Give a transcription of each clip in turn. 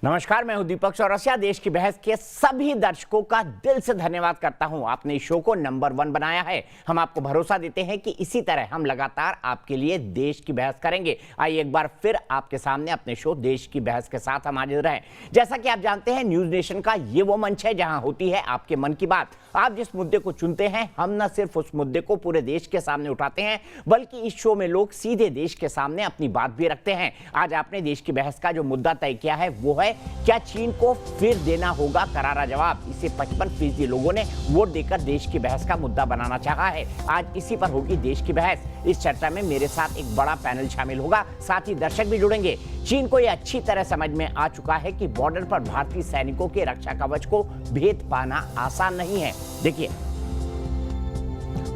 नमस्कार, मैं हूं दीपक चौरसिया। देश की बहस के सभी दर्शकों का दिल से धन्यवाद करता हूं। आपने इस शो को नंबर 1 बनाया है। हम आपको भरोसा देते हैं कि इसी तरह हम लगातार आपके लिए देश की बहस करेंगे। आइए एक बार फिर आपके सामने अपने शो देश की बहस के साथ हम हाजिर हैं। जैसा कि आप जानते हैं, न्यूज नेशन का ये वो मंच है जहां होती है आपके मन की बात। आप जिस मुद्दे को चुनते हैं, हम न सिर्फ उस मुद्दे को पूरे देश के सामने उठाते हैं, बल्कि इस शो में लोग सीधे देश के सामने अपनी बात भी रखते हैं। आज आपने देश की बहस का जो मुद्दा तय किया है वो है, क्या चीन को फिर देना होगा करारा जवाब। इसे 55% लोगों ने वोट देकर देश की बहस का मुद्दा बनाना चाहा है। आज इसी पर होगी देश की बहस। इस चर्चा में मेरे साथ एक बड़ा पैनल शामिल होगा, साथ ही दर्शक भी जुड़ेंगे। चीन को यह अच्छी तरह समझ में आ चुका है कि बॉर्डर पर भारतीय सैनिकों के रक्षा कवच को भेद पाना आसान नहीं है। देखिए,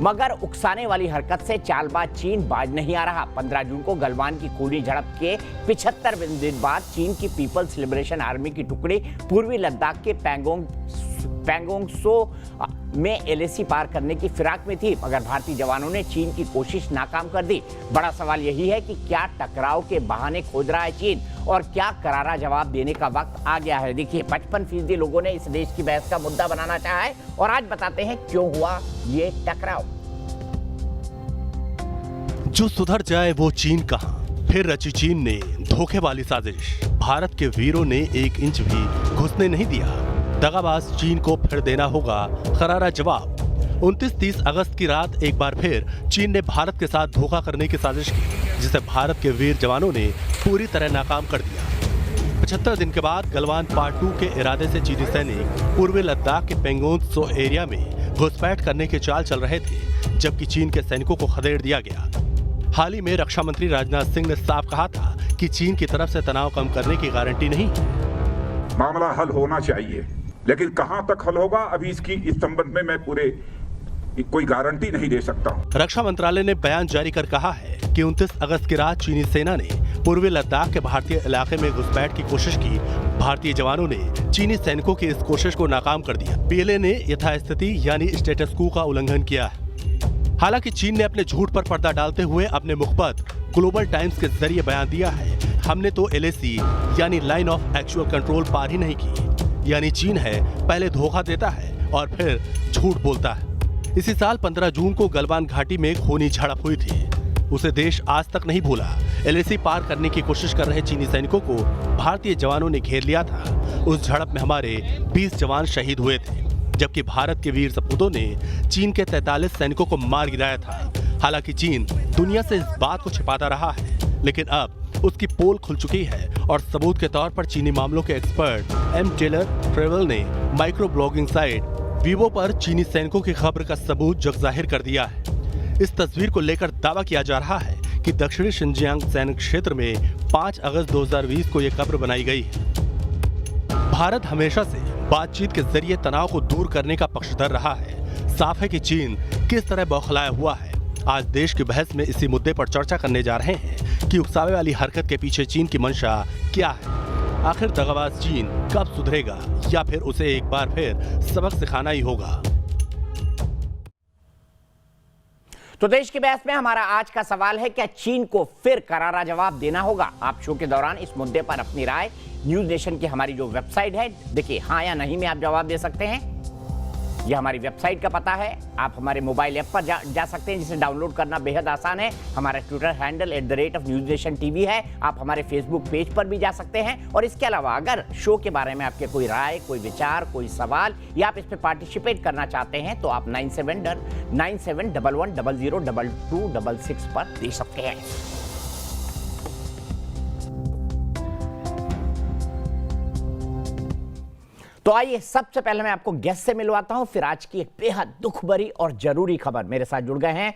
मगर उकसाने वाली हरकत से चालबाज चीन बाज नहीं आ रहा। 15 जून को गलवान की खूनी झड़प के 75 दिन बाद चीन की पीपल्स लिबरेशन आर्मी की टुकड़ी पूर्वी लद्दाख के पैंगोंग सो में एलएसी पार करने की फिराक में थी, मगर भारतीय जवानों ने चीन की कोशिश नाकाम कर दी। बड़ा सवाल यही है कि क्या टकराव के बहाने खोज रहा है चीन, और क्या करारा जवाब देने का वक्त आ गया है। देखिए, 55% लोगों ने इस देश की बहस का मुद्दा बनाना चाहा है, और आज बताते हैं क्यों हुआ ये टकराव। जो सुधर जाए वो चीन कहां, फिर रची चीन ने धोखे वाली साजिश। भारत के वीरों ने 1 इंच भी घुसने नहीं दिया। दगाबाज चीन को फिर देना होगा करारा जवाब। 29-30 अगस्त की रात एक बार फिर चीन ने भारत के साथ धोखा करने की साजिश की, जिसे भारत के वीर जवानों ने पूरी तरह नाकाम कर दिया। 75 दिन के बाद गलवान पार्ट 2 के इरादे से चीनी सैनिक पूर्वी लद्दाख के पेंगोंग सो एरिया में घुसपैठ करने के चाल चल रहे थे, जबकि चीन के सैनिकों को खदेड़ दिया गया। हाल ही में रक्षा मंत्री राजनाथ सिंह ने साफ कहा था कि चीन की तरफ से तनाव कम करने की गारंटी नहीं है। मामला हल होना चाहिए, लेकिन कहां तक हल होगा अभी इस संबंध में मैं कोई गारंटी नहीं दे सकता। रक्षा मंत्रालय ने बयान जारी कर कहा है कि 29 अगस्त की रात चीनी सेना ने पूर्वी लद्दाख के भारतीय इलाके में घुसपैठ की कोशिश की। भारतीय जवानों ने चीनी सैनिकों की इस कोशिश को नाकाम कर दिया। पीएलए ने यथास्थिति यानी स्टेटस क्वो का उल्लंघन किया है। हालांकि चीन ने अपने झूठ पर पर्दा डालते हुए अपने मुखपत्र ग्लोबल टाइम्स के जरिए बयान दिया है, हमने तो एलएसी यानी लाइन ऑफ एक्चुअल कंट्रोल पार ही नहीं की। यानी चीन है, पहले धोखा देता है और फिर झूठ बोलता है। इसी साल 15 जून को गलवान घाटी में खूनी झड़प हुई थी, उसे देश आज तक नहीं भूला। एलएसी पार करने की कोशिश कर रहे चीनी सैनिकों को भारतीय जवानों ने घेर लिया था। उस झड़प में हमारे 20 जवान शहीद हुए थे, जबकि भारत के वीर सपूतों ने चीन के 43 सैनिकों को मार गिराया था। हालांकि चीन दुनिया से इस बात को छिपाता रहा है, लेकिन अब उसकी पोल खुल चुकी है और सबूत के तौर पर चीनी मामलों के एक्सपर्ट एम टेलर ट्रेवल ने माइक्रो ब्लॉगिंग साइट वीवो पर चीनी सैनिकों की खबर का सबूत जग जाहिर कर दिया है। इस तस्वीर को लेकर दावा किया जा रहा है कि दक्षिणी शिनजियांग सैनिक क्षेत्र में 5 अगस्त 2020 को यह कब्र बनाई गई है। भारत हमेशा से बातचीत के जरिए तनाव को दूर करने का पक्षधर रहा है। साफ है कि चीन किस तरह बौखलाया हुआ है। आज देश की बहस में इसी मुद्दे पर चर्चा करने जा रहे हैं कि उकसावे वाली हरकत के पीछे चीन की मंशा क्या है। आखिर दगाबाज चीन कब सुधरेगा, या फिर उसे एक बार फिर सबक सिखाना ही होगा। तो देश की बहस में हमारा आज का सवाल है, क्या चीन को फिर करारा जवाब देना होगा। आप शो के दौरान इस मुद्दे पर अपनी राय न्यूज नेशन की हमारी जो वेबसाइट है, देखिए हाँ या नहीं में आप जवाब दे सकते हैं। यह हमारी वेबसाइट का पता है। आप हमारे मोबाइल ऐप पर जा सकते हैं, जिसे डाउनलोड करना बेहद आसान है। हमारा ट्विटर हैंडल @NewsNationTV है। आप हमारे फेसबुक पेज पर भी जा सकते हैं। और इसके अलावा अगर शो के बारे में आपके कोई राय, कोई विचार, कोई सवाल, या आप इस पर पार्टिसिपेट करना चाहते हैं, तो आप 9711002266 पर दे सकते हैं। तो आइए सबसे पहले मैं आपको गेस्ट से मिलवाता हूं, फिर आज की एक बेहद दुख भरी और जरूरी खबर। मेरे साथ जुड़ गए हैं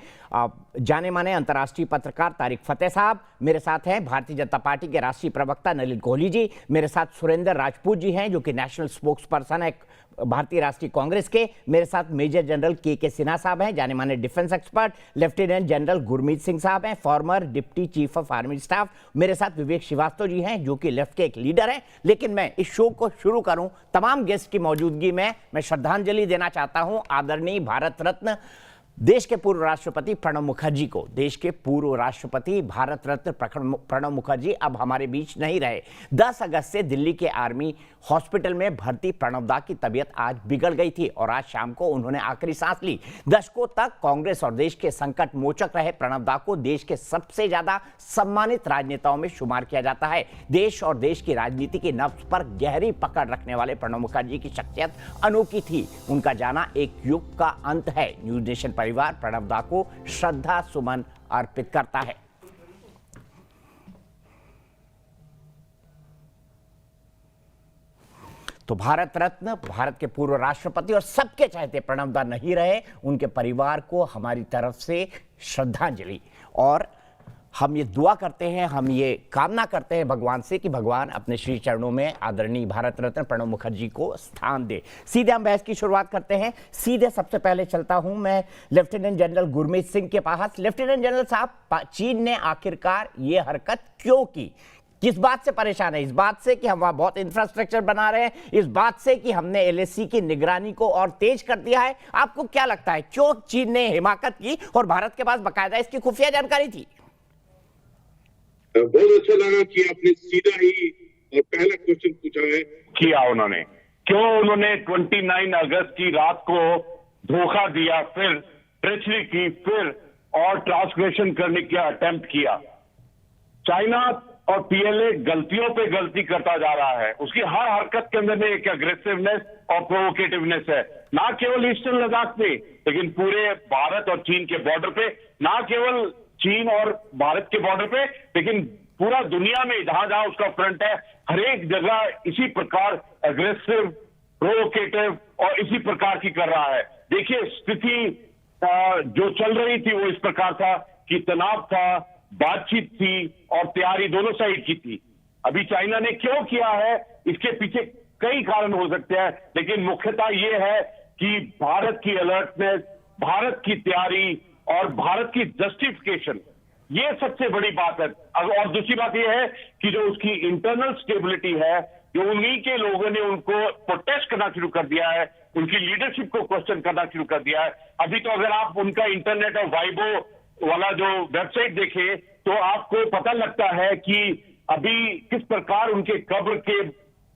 जाने माने अंतर्राष्ट्रीय पत्रकार तारिक फतेह साहब, मेरे साथ हैं भारतीय जनता पार्टी के राष्ट्रीय प्रवक्ता नलिन कोहली जी, मेरे साथ सुरेंद्र राजपूत जी हैं जो कि नेशनल स्पोक्स पर्सन है भारतीय राष्ट्रीय कांग्रेस के, मेरे साथ मेजर जनरल के सिन्हा साहब हैं, जाने माने defence expert, lieutenant general Gurmeet Singh साहब हैं, farmer deputy chief of army staff, मेरे साथ विवेक श्रीवास्तव जी हैं जो कि लेफ्ट के एक लीडर हैं। लेकिन मैं इस शो को शुरू करूं तमाम गेस्ट की मौजूदगी में मैं श्रद्धांजलि देना चाहता हूं आदरणीय भारत रत्न देश के पूर्व राष्ट्रपति प्रणब मुखर्जी को, देश के पूर्व राष्ट्रपति भारत रत्न प्रणब मुखर्जी अब हमारे बीच नहीं रहे। 10 अगस्त से दिल्ली के आर्मी हॉस्पिटल में भर्ती प्रणब दा की तबीयत आज बिगड़ गई थी और आज शाम को उन्होंने आखिरी सांस ली। दशकों तक कांग्रेस और देश के संकट मोचक रहे प्रणब दा को देश के सबसे ज्यादा सम्मानित राजनेताओं में शुमार किया जाता है। देश और देश की राजनीति की नब्ज पर गहरी पकड़ रखने वाले प्रणब मुखर्जी की शख्सियत अनोखी थी। उनका जाना एक युग का अंत है। न्यूज नेशन परिवार प्रणब दा को श्रद्धा सुमन अर्पित करता है। तो भारत रत्न, भारत के पूर्व राष्ट्रपति और सबके चहेते प्रणब दा नहीं रहे। उनके परिवार को हमारी तरफ से श्रद्धांजलि, और हम ये दुआ करते हैं, हम ये कामना करते हैं भगवान से कि भगवान अपने श्री चरणों में आदरणीय भारत रत्न प्रणब मुखर्जी को स्थान दे। सीधे हम बहस की शुरुआत करते हैं। सीधे सबसे पहले चलता हूं मैं लेफ्टिनेंट जनरल गुरमीत सिंह के पास। लेफ्टिनेंट जनरल साहब, चीन ने आखिरकार ये हरकत क्यों की? किस बात से परेशान है? इस बात से कि हम वहां बहुत इंफ्रास्ट्रक्चर बना रहे हैं, इस बात से कि हमने एलएसी की निगरानी को और तेज कर दिया है? आपको क्या लगता है क्यों चीन ने हिमाकत की और भारत के पास बाकायदा इसकी खुफिया जानकारी थी? बहुत अच्छा लगा कि आपने सीधा ही और पहला क्वेश्चन पूछा है। किया उन्होंने, क्यों उन्होंने 29 अगस्त की रात को धोखा दिया, फिर ट्रेचरी की, फिर और ट्रांसग्रेशन करने का अटेम्प्ट किया? चाइना और पीएलए गलतियों पे गलती करता जा रहा है। उसकी हर हरकत के अंदर में एक अग्रेसिवनेस और प्रोवोकेटिवनेस है, ना केवल ईस्टर्न लद्दाख पे लेकिन पूरे भारत और चीन के बॉर्डर पे, ना केवल चीन और भारत के बॉर्डर पे लेकिन पूरा दुनिया में जहां जहां उसका फ्रंट है, हर एक जगह इसी प्रकार अग्रेसिव, प्रोवोकेटिव और इसी प्रकार की कर रहा है। देखिए, स्थिति जो चल रही थी वो इस प्रकार था कि तनाव था, बातचीत थी और तैयारी दोनों साइड की थी। अभी चाइना ने क्यों किया है, इसके पीछे कई कारण हो सकते हैं, लेकिन मुख्यतः ये है कि भारत की अलर्टनेस, भारत की तैयारी और भारत की जस्टिफिकेशन, ये सबसे बड़ी बात है। और दूसरी बात यह है कि जो उसकी इंटरनल स्टेबिलिटी है, जो उन्हीं के लोगों ने उनको प्रोटेस्ट करना शुरू कर दिया है, उनकी लीडरशिप को क्वेश्चन करना शुरू कर दिया है। अभी तो अगर आप उनका इंटरनेट और वाइबो वाला जो वेबसाइट देखें तो आपको पता लगता है कि अभी किस प्रकार उनके कब्र के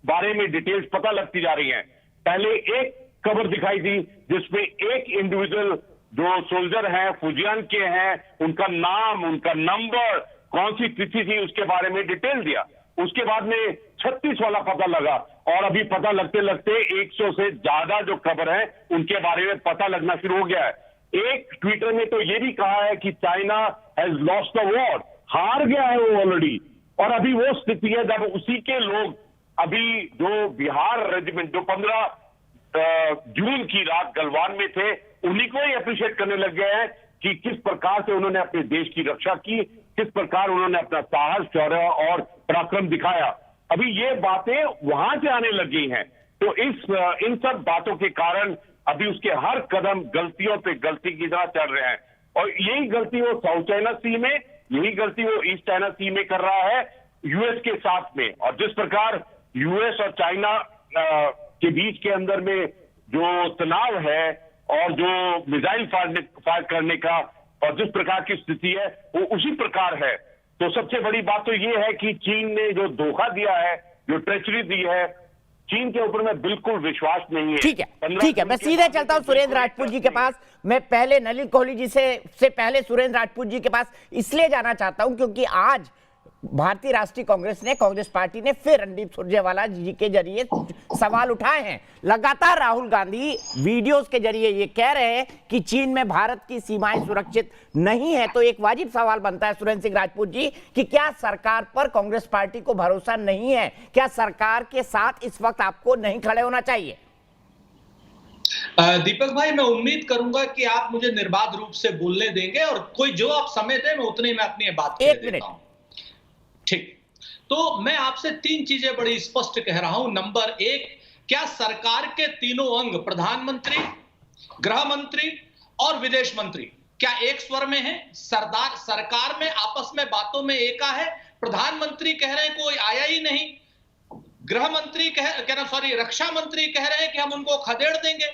बारे में डिटेल्स पता लगती जा रही हैं। पहले एक कब्र दिखाई दी जिसमें एक इंडिविजुअल जो सोल्जर हैं, फुजियान के हैं, उनका नाम, उनका नंबर, कौन सी तिथि थी उसके बारे में डिटेल दिया। उसके बाद में 36 वाला पता लगा और अभी पता लगते लगते 100 से ज्यादा जो कब्र हैं उनके बारे में पता लगना शुरू हो गया है। एक ट्विटर ने तो ये भी कहा है कि China has lost the war, हार गया है वो ऑलरेडी। और अभी वो स्थिति है जब उसी के लोग अभी जो बिहार रेजिमेंट जो 15 जून की रात गलवान में थे, उन्हीं को ही अप्रिशिएट करने लग गए हैं कि किस प्रकार से उन्होंने अपने देश की रक्षा की, किस प्रकार उन्होंने अपना साहस, शौर्य और पराक्रम दिखाया। अभी ये बातें वहां से आने लग गई हैं। तो इन सब बातों के कारण अभी उसके हर कदम गलतियों पे गलती की तरह चल रहे हैं। और यही गलती वो साउथ चाइना सी में, यही गलती वो ईस्ट चाइना सी में कर रहा है यूएस के साथ में। और जिस प्रकार यूएस और चाइना के बीच के अंदर में जो तनाव है और जो मिसाइल फायर करने का और जिस प्रकार की स्थिति है वो उसी प्रकार है। तो सबसे बड़ी बात तो ये है कि चीन ने जो धोखा दिया है, जो ट्रेचरी दी है, चीन के ऊपर में बिल्कुल विश्वास नहीं है। ठीक है, मैं सीधे चलता हूं सुरेंद्र राजपूत जी के पास। मैं पहले नलिन कोहली जी से पहले सुरेंद्र राजपूत जी के पास इसलिए जाना चाहता हूं क्योंकि आज भारतीय राष्ट्रीय कांग्रेस पार्टी ने फिर रणदीप सुरजेवाला जी के जरिए सवाल उठाए हैं। लगातार राहुल गांधी वीडियोस के जरिए ये कह रहे हैं कि चीन में भारत की सीमाएं सुरक्षित नहीं है। तो एक वाजिब सवाल बनता है सुरेंद्र सिंह राजपूत जी कि क्या सरकार पर कांग्रेस पार्टी को भरोसा नहीं है? क्या सरकार के साथ इस वक्त आपको नहीं खड़े होना चाहिए? दीपक भाई, मैं उम्मीद करूंगा कि आप मुझे निर्बाध रूप से बोलने देंगे और कोई जो आप समय दें मैं उतने में अपनी बात कह देता हूं। ठीक, तो मैं आपसे 3 चीजें बड़ी स्पष्ट कह रहा हूं। नंबर 1, क्या सरकार के तीनों अंग प्रधानमंत्री, गृह मंत्री और विदेश मंत्री क्या एक स्वर में है? सरकार में आपस में बातों में एका है। प्रधानमंत्री कह रहे हैं कोई आया ही नहीं, गृह मंत्री रक्षा मंत्री कह रहे हैं कि हम उनको खदेड़ देंगे,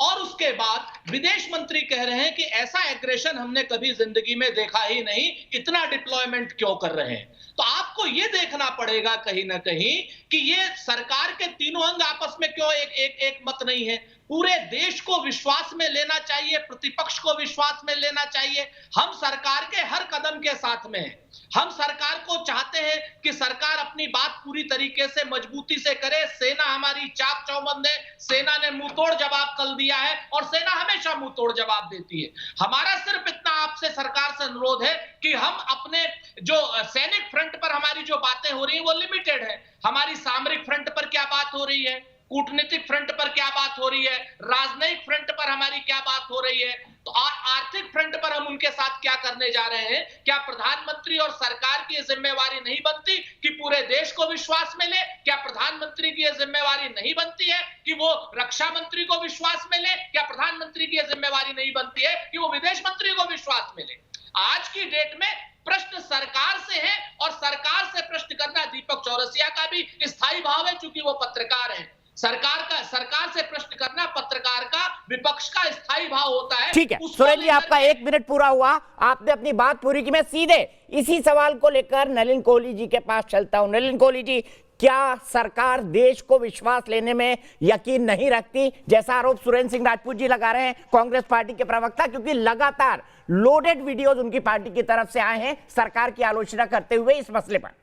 और उसके बाद विदेश मंत्री कह रहे हैं कि ऐसा एग्रेशन हमने कभी जिंदगी में देखा ही नहीं, इतना डिप्लॉयमेंट क्यों कर रहे हैं। तो आपको यह देखना पड़ेगा कहीं ना कहीं कि ये सरकार के तीनों अंग आपस में क्यों एक मत नहीं है। पूरे देश को विश्वास में लेना चाहिए, प्रतिपक्ष को विश्वास में लेना चाहिए। हम सरकार के हर कदम के साथ में हैं। हम सरकार को चाहते हैं कि सरकार अपनी बात पूरी तरीके से मजबूती से करे। सेना हमारी चाक चौबंद है, सेना ने मुंहतोड़ जवाब कल दिया है और सेना हमेशा मुंहतोड़ जवाब देती है। हमारा सिर्फ इतना आपसे सरकार से अनुरोध है कि हम अपने जो सैनिक फ्रंट पर हमारी जो बातें हो रही है वो लिमिटेड है। हमारी सामरिक फ्रंट पर क्या बात हो रही है, कूटनीतिक फ्रंट पर क्या बात हो रही है, राजनयिक फ्रंट पर हमारी क्या बात हो रही है, तो आर्थिक फ्रंट पर हम उनके साथ क्या करने जा रहे हैं। क्या प्रधानमंत्री और सरकार की जिम्मेवारी नहीं बनती कि पूरे देश को विश्वास में ले? क्या प्रधानमंत्री की यह जिम्मेवारी नहीं बनती है कि वो रक्षा मंत्री को विश्वास में ले? क्या प्रधानमंत्री की यह जिम्मेवारी नहीं बनती है कि वो विदेश मंत्री को विश्वास में ले? आज की डेट में प्रश्न सरकार से है और सरकार से प्रश्न करना दीपक चौरसिया का भी स्थायी भाव है, चूंकि वो पत्रकार है। सरकार से प्रश्न करना पत्रकार का, विपक्ष का स्थायी भाव होता है। ठीक है सुरेश जी, आपका 1 मिनट पूरा हुआ, आपने अपनी बात पूरी की। मैं सीधे इसी सवाल को लेकर नलिन कोहली जी के पास चलता हूं। नलिन कोहली जी, क्या सरकार देश को विश्वास लेने में यकीन नहीं रखती, जैसा आरोप सुरेंद्र सिंह राजपूत जी लगा रहे हैं, कांग्रेस पार्टी के प्रवक्ता, क्योंकि लगातार लोडेड वीडियोस उनकी पार्टी की तरफ से आए हैं सरकार की आलोचना करते हुए इस मसले पर।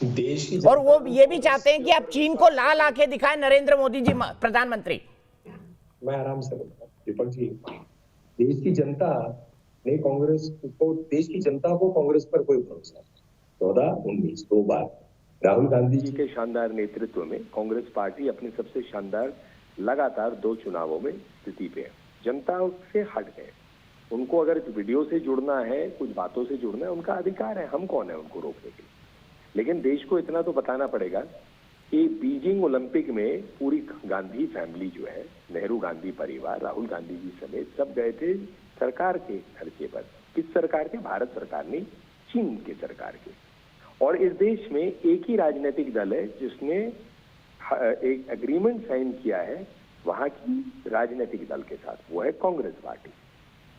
देश की और वो ये भी चाहते हैं कि आप चीन को लाल आंखें दिखाएं नरेंद्र मोदी जी प्रधानमंत्री। मैं आराम से बोलता हूं दीपक जी, देश की जनता ने कांग्रेस को, देश की जनता को कांग्रेस पर कोई भरोसा नहीं। 14-19 2 बार राहुल गांधी जी के शानदार नेतृत्व में कांग्रेस पार्टी अपने सबसे शानदार लगातार 2 चुनावों में स्थिति पे है। जनता उससे हट गए। उनको अगर वीडियो से जुड़ना है, कुछ बातों से जुड़ना है, उनका अधिकार है। हम कौन है उनको रोकने के लिए? लेकिन देश को इतना तो बताना पड़ेगा कि बीजिंग ओलंपिक में पूरी गांधी फैमिली जो है, नेहरू गांधी परिवार, राहुल गांधी जी समेत सब गए थे सरकार के खर्चे पर। किस सरकार के? भारत सरकार नहीं, चीन के सरकार के। और इस देश में एक ही राजनीतिक दल है जिसने एक एग्रीमेंट साइन किया है वहां की राजनीतिक दल के साथ, वो है कांग्रेस पार्टी।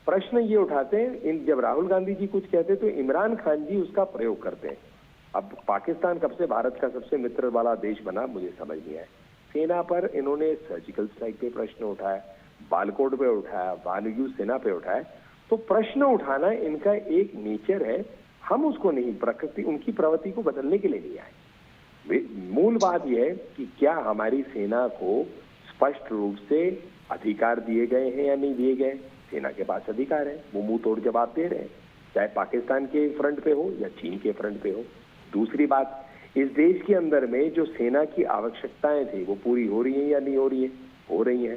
प्रश्न ये उठाते हैं, जब राहुल गांधी जी कुछ कहते तो इमरान खान जी उसका प्रयोग करते हैं। अब पाकिस्तान कब से भारत का सबसे मित्र वाला देश बना, मुझे समझ नहीं आया। सेना पर इन्होंने सर्जिकल स्ट्राइक पे प्रश्न उठाया, बालकोट पे उठाया, वायु सेना पे उठाया। तो प्रश्न उठाना इनका एक नेचर है, हम उसको नहीं, प्रकृति उनकी प्रवृत्ति को बदलने के लिए नहीं आए। मूल बात यह है कि क्या हमारी सेना को स्पष्ट रूप से अधिकार दिए गए हैं या नहीं दिए गए। सेना के पास अधिकार है, वो मुंह तोड़ जवाब दे रहे हैं, चाहे पाकिस्तान के फ्रंट पे हो या चीन के फ्रंट पे हो। दूसरी बात, इस देश के अंदर में जो सेना की आवश्यकताएं थी वो पूरी हो रही हैं या नहीं हो रही है? हो रही हैं।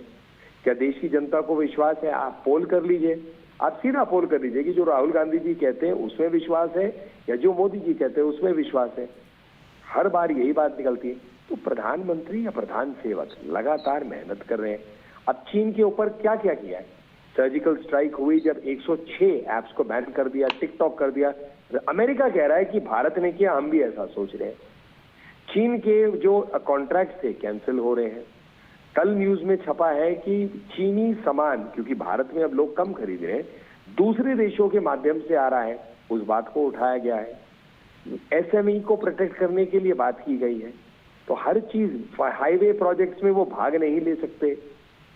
क्या देश की जनता को विश्वास है? आप पोल कर लीजिए, आप सीधा पोल कर लीजिए कि जो राहुल गांधी जी कहते हैं उसमें विश्वास है या जो मोदी जी कहते हैं उसमें विश्वास है। हर बार यही बात निकलती है। तो प्रधानमंत्री या प्रधान सेवक लगातार मेहनत कर रहे हैं। अब चीन के ऊपर क्या क्या किया है? सर्जिकल स्ट्राइक हुई जब 106 ऐप्स को बैन कर दिया, टिकटॉक कर दिया। अमेरिका कह रहा है कि भारत ने किया, हम भी ऐसा सोच रहे हैं। चीन के जो कॉन्ट्रैक्ट थे कैंसिल हो रहे हैं। कल न्यूज में छपा है कि चीनी सामान, क्योंकि भारत में अब लोग कम खरीद रहे हैं, दूसरे देशों के माध्यम से आ रहा है, उस बात को उठाया गया है। एसएमई को प्रोटेक्ट करने के लिए बात की गई है। तो हर चीज, हाईवे प्रोजेक्ट्स में वो भाग नहीं ले सकते।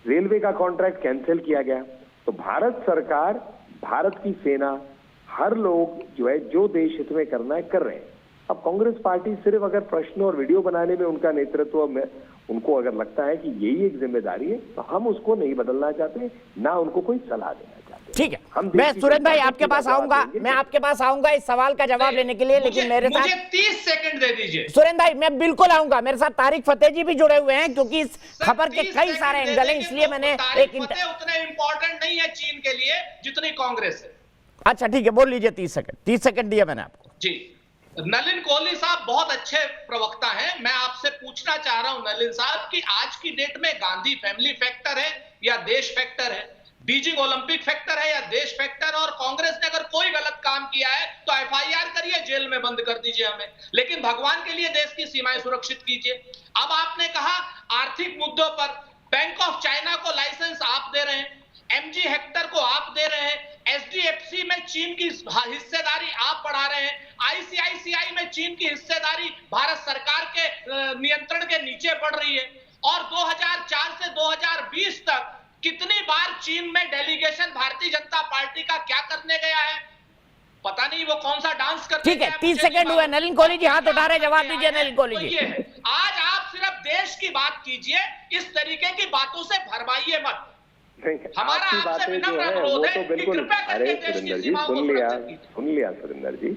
रेलवे का कॉन्ट्रैक्ट कैंसिल किया गया। तो भारत सरकार, भारत की सेना, हर लोग जो है जो देश हित में करना है कर रहे हैं। अब कांग्रेस पार्टी सिर्फ अगर प्रश्न और वीडियो बनाने में उनका नेतृत्व में उनको अगर लगता है कि यही एक जिम्मेदारी है, तो हम उसको नहीं बदलना चाहते, ना उनको कोई सलाह देना चाहते। ठीक है, मैं सुरेंद्र भाई आपके पास आऊंगा, मैं आपके पास आऊंगा इस सवाल का जवाब लेने के लिए, लेकिन मेरे साथ मुझे 30 सेकंड दे दीजिए। सुरेंद्र भाई मैं बिल्कुल आऊंगा, मेरे साथ तारिक फतेह जी भी जुड़े हुए हैं, क्योंकि इस खबर के कई सारे एंगल हैं, इसलिए मैंने एक उतना इंपॉर्टेंट नहीं है चीन के लिए जितनी कांग्रेस है। अच्छा ठीक है, बोल लीजिए। 30 सेकंड दिया मैंने आपको। जी, नलिन कोहली साहब बहुत अच्छे प्रवक्ता हैं। मैं आपसे पूछना चाह रहा हूं नलिन साहब कि आज की डेट में गांधी फैमिली फैक्टर है या देश फैक्टर है, बीजिंग ओलंपिक फैक्टर है या देश फैक्टर, और कांग्रेस ने अगर कोई गलत काम किया है तो एफआईआर करिए, जेल में बंद कर दीजिए हमें, लेकिन भगवान के लिए देश की सीमाएं सुरक्षित कीजिए। अब आपने कहा आर्थिक मुद्दों पर बैंक ऑफ चाइना को लाइसेंस आप दे रहे हैं, एमजी हेक्टर को आप दे रहे हैं, एसडीएफसी में चीन की हिस्सेदारी आप बढ़ा रहे हैं, आईसीआईसीआई में चीन की हिस्सेदारी भारत सरकार के नियंत्रण के नीचे बढ़ रही है। और 2004 से 2020 तक कितनी बार चीन में डेलीगेशन भारतीय जनता पार्टी का क्या करने गया है, पता नहीं वो कौन सा डांस करते। ठीक है, 30 सेकंड हुए। नलिन कोहली जी हाथ उठा रहे, जवाब दीजिए नलिन कोहली जी। आज आप सिर्फ देश की बात कीजिए, इस तरीके की बातों से भरमाइए मत। हमारा आपसे विनम्र अनुरोध है कि कृपया करके देश की सीमाओं को सुन लिया सुरेंद्र जी।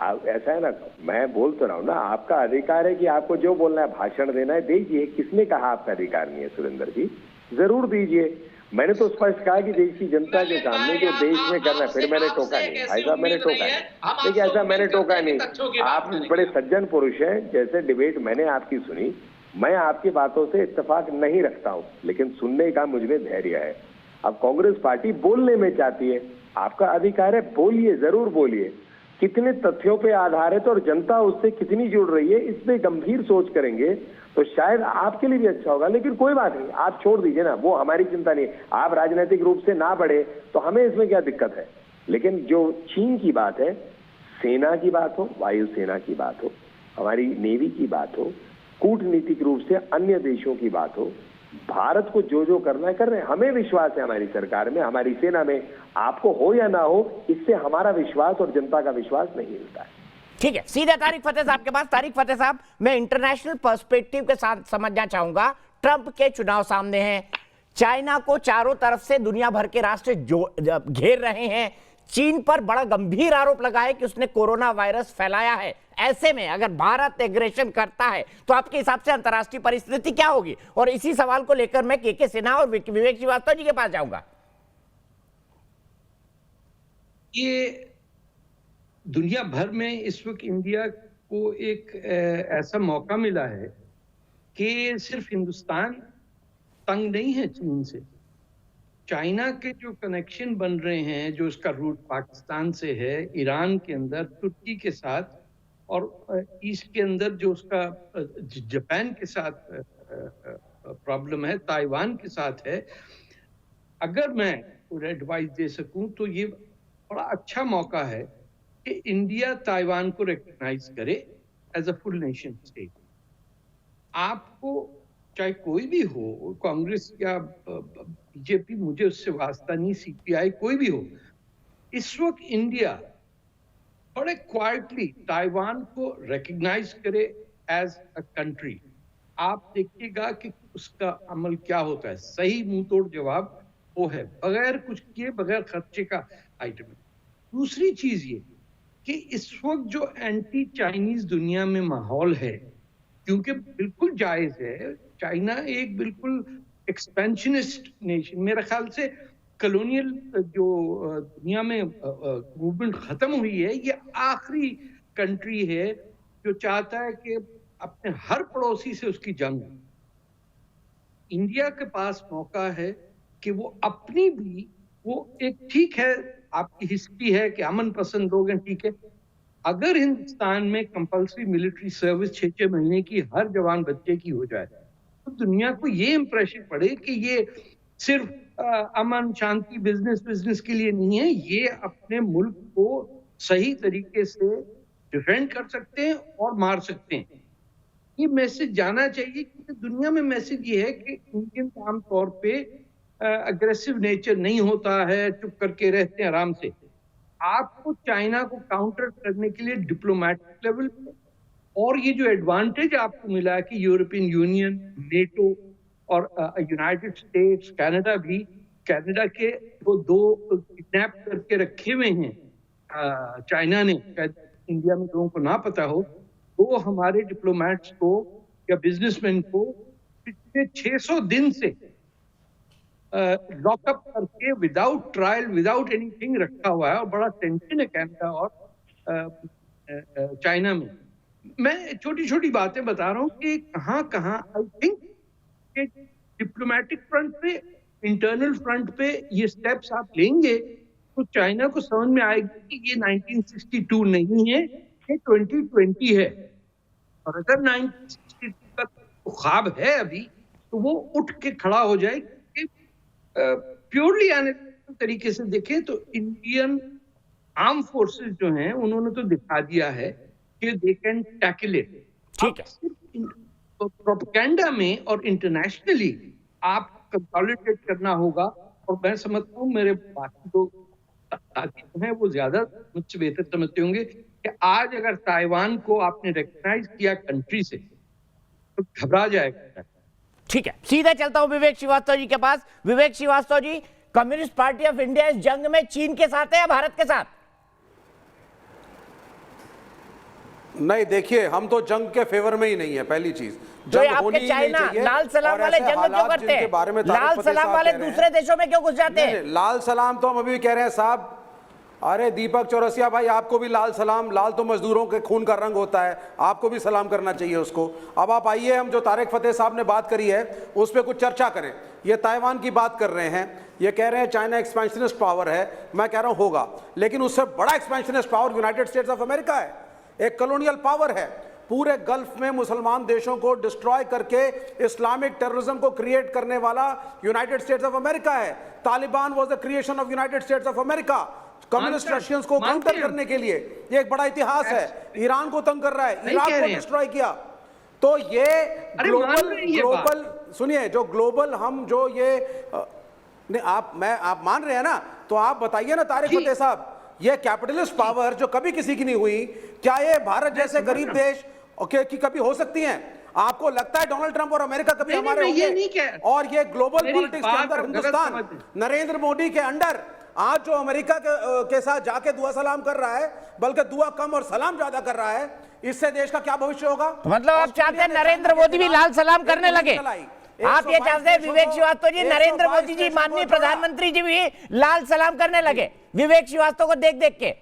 आप ऐसा है ना, मैं बोल तो रहा हूँ ना, आपका अधिकार है कि आपको जो बोलना है, भाषण देना है, दीजिए। किसने कहा आपका अधिकार नहीं है सुरेंद्र जी? जरूर दीजिए। मैंने तो स्पष्ट कहा कि देश की जनता के सामने जो देश में करना है, फिर मैंने टोका नहीं भाई साहब, मैंने टोका नहीं। देखिए ऐसा मैंने टोका नहीं। आप बड़े सज्जन पुरुष हैं, जैसे डिबेट मैंने आपकी सुनी, मैं आपकी बातों से इत्तेफाक नहीं रखता हूं, लेकिन सुनने का मुझमें धैर्य है। अब कांग्रेस पार्टी बोलने में चाहती है, आपका अधिकार है, बोलिए, जरूर बोलिए। कितने तथ्यों पे आधारित और जनता उससे कितनी जुड़ रही है, इस पे गंभीर सोच करेंगे तो शायद आपके लिए भी अच्छा होगा। लेकिन कोई बात नहीं, आप छोड़ दीजिए ना, वो हमारी चिंता नहीं। आप राजनीतिक रूप से ना बढ़े तो हमें इसमें क्या दिक्कत है। लेकिन जो चीन की बात है, सेना की बात हो, वायुसेना की बात हो, हमारी नेवी की बात हो, कूटनीतिक रूप से अन्य देशों की बात हो, भारत को जो जो करना है कर रहे हैं। हमें विश्वास है हमारी सरकार में, हमारी सेना में। आपको हो या ना हो, इससे हमारा विश्वास और जनता का विश्वास नहीं मिलता है। ठीक है, सीधे तारिक फतेह साहब के पास। तारिक फतेह साहब, मैं इंटरनेशनल पर्सपेक्टिव के साथ समझना चाहूंगा। ट्रंप के चुनाव सामने हैं, चाइना को चारों तरफ से दुनिया भर के राष्ट्र घेर रहे हैं, चीन पर बड़ा गंभीर आरोप लगा है कि उसने कोरोना वायरस फैलाया है। ऐसे में अगर भारत एग्रेशन करता है तो आपके हिसाब से अंतर्राष्ट्रीय परिस्थिति क्या होगी? और इसी सवाल को लेकर मैं के सिन्हा और विवेक श्रीवास्तव जी के पास जाऊंगा। ये दुनिया भर में इस वक्त इंडिया को एक ऐसा मौका मिला है कि सिर्फ हिंदुस्तान तंग नहीं है चीन से। चाइना के जो कनेक्शन बन रहे हैं, जो उसका रूट पाकिस्तान से है, ईरान के अंदर, तुर्की के साथ, और ईस्ट के अंदर जो उसका जापान के साथ प्रॉब्लम है, ताइवान के साथ है। अगर मैं पूरा एडवाइस दे सकूं तो ये बड़ा अच्छा मौका है कि इंडिया ताइवान को रिकॉग्नाइज करे as a full nation state. आपको चाहे कोई भी हो, कांग्रेस या बीजेपी, मुझे उससे वास्ता नहीं, सीपीआई, कोई भी हो, इस वक्त इंडिया बड़े क्वाइटली ताइवान को रिकॉग्नाइज करे एज अ कंट्री। आप देखिएगा कि उसका अमल क्या होता है। सही मुंह तोड़ जवाब वो है, बगैर कुछ किए, बगैर खर्चे का आइटम। दूसरी चीज ये कि इस वक्त जो एंटी चाइनीज दुनिया में माहौल है, क्योंकि बिल्कुल जायज है, चाइना एक बिल्कुल एक्सपेंशनिस्ट नेशन, मेरे ख्याल से कॉलोनियल जो दुनिया में मूवमेंट खत्म हुई है, ये आखिरी कंट्री है जो चाहता है कि अपने हर पड़ोसी से उसकी जंग। इंडिया के पास मौका है कि वो अपनी भी, वो एक, ठीक है आपकी हिस्ट्री है कि अमन पसंद लोग हैं, ठीक है, अगर हिंदुस्तान में कंपल्सरी मिलिट्री सर्विस 6-6 महीने की हर जवान बच्चे की हो जाए तो दुनिया को ये इंप्रेशन पड़े कि ये सिर्फ अमन शांति बिजनेस के लिए नहीं है, ये अपने मुल्क को सही तरीके से डिफेंड कर सकते हैं और मार सकते हैं। ये मैसेज जाना चाहिए कि दुनिया में मैसेज ये है कि इंडियन आमतौर पे अग्रेसिव नेचर नहीं होता है, चुप करके रहते हैं आराम से। आपको चाइना को काउंटर करने के लिए डिप्लोमेटिक लेवल पे, और ये जो एडवांटेज आपको मिला है कि यूरोपियन यूनियन, नेटो और यूनाइटेड स्टेट्स, कनाडा भी, कनाडा के वो 2 किडनैप करके रखे हुए हैं चाइना ने, इंडिया में लोगों को ना पता हो, वो हमारे डिप्लोमेट्स को या बिजनेसमैन को पिछले 600 दिन से लॉकअप करके विदाउट ट्रायल, विदाउट एनीथिंग रखा हुआ है, और बड़ा टेंशन है कनाडा और चाइना में। मैं छोटी छोटी बातें बता रहा हूँ कि कहाँ आई थिंक डिप्लोमेटिक फ्रंट पे, इंटरनल फ्रंट पे ये स्टेप्स आप लेंगे तो चाइना को समझ में आएगी कि ये 1962 नहीं है, ये 2020 है। और अगर 1962 का ख्वाब है अभी, तो वो उठ के खड़ा हो जाए। प्योरली एनालिटिकल तरीके से देखें तो इंडियन आर्म फोर्सेस जो हैं उन्होंने तो दिखा दिया है कि दे कैन टैकल इट। ठीक है, प्रोपेगेंडा में और इंटरनेशनली आप कंसोलिडेट करना होगा। और मैं समझता हूँ मेरे बाकी तो साथी हैं वो ज्यादा मुझसे बेहतर समझते होंगे कि आज अगर ताइवान को आपने रिकॉग्नाइज किया कंट्री से तो घबरा जाएगा। ठीक है, सीधा चलता हूं विवेक श्रीवास्तव जी के पास। विवेक Srivastava ji, communist party of India इस जंग में चीन के साथ है या भारत के साथ? नहीं, देखिए हम तो जंग के फेवर में ही नहीं है। पहली चीज, तो आपके चाइना लाल सलाम वाले जंग क्यों करते हैं? लाल सलाम वाले दूसरे देशों में क्यों घुस जाते हैं? लाल सलाम तो हम अभी कह रहे हैं साहब। अरे दीपक चौरसिया भाई, आपको भी लाल सलाम। लाल तो मजदूरों के खून का रंग होता है, आपको भी सलाम करना चाहिए उसको। अब आप आइए, हम जो तारिक फतेह साहब ने बात करी है उस पर कुछ चर्चा करें। ये ताइवान की बात कर रहे हैं, ये कह रहे हैं चाइना एक्सपेंशनिस्ट पावर है। मैं कह रहा हूं होगा, लेकिन उससे बड़ा expansionist power United states of America है, एक कॉलोनियल पावर है। पूरे गल्फ में मुसलमान देशों को डिस्ट्रॉय करके इस्लामिक टेररिज्म को क्रिएट करने वाला यूनाइटेड स्टेट्स ऑफ अमेरिका है। Taliban was the creation of United states of America. Communist Russians को काउंटर करने के लिए ये एक बड़ा इतिहास है। ईरान को तंग कर रहा है, इराक को डिस्ट्रॉय किया। तो ये ग्लोबल सुनिए, जो ग्लोबल हम जो ये नहीं, आप मान रहे हैं ना, तो आप बताइए ना तारिक फतेह साहब, ये कैपिटलिस्ट पावर जो कभी किसी की नहीं हुई, क्या ये भारत जैसे गरीब देश की कभी हो सकती हैं? आपको लगता है डोनाल्ड ट्रंप और अमेरिका कभी हमारे होंगे? और ये ग्लोबल पॉलिटिक्स के अंदर हिंदुस्तान नरेंद्र मोदी के अंडर आज जो अमेरिका के साथ जाके दुआ सलाम कर रहा है, बल्कि दुआ कम और सलाम ज्यादा कर रहा है, इससे देश का क्या भविष्य होगा? मतलब आप चाहते हैं नरेंद्र मोदी भी लाल सलाम करने लगे? आप ये चाहते हैं विवेक श्रीवास्तव जी, नरेंद्र मोदी जी माननीय प्रधानमंत्री जी भी लाल सलाम करने लगे विवेक श्रीवास्तव को देख देख के,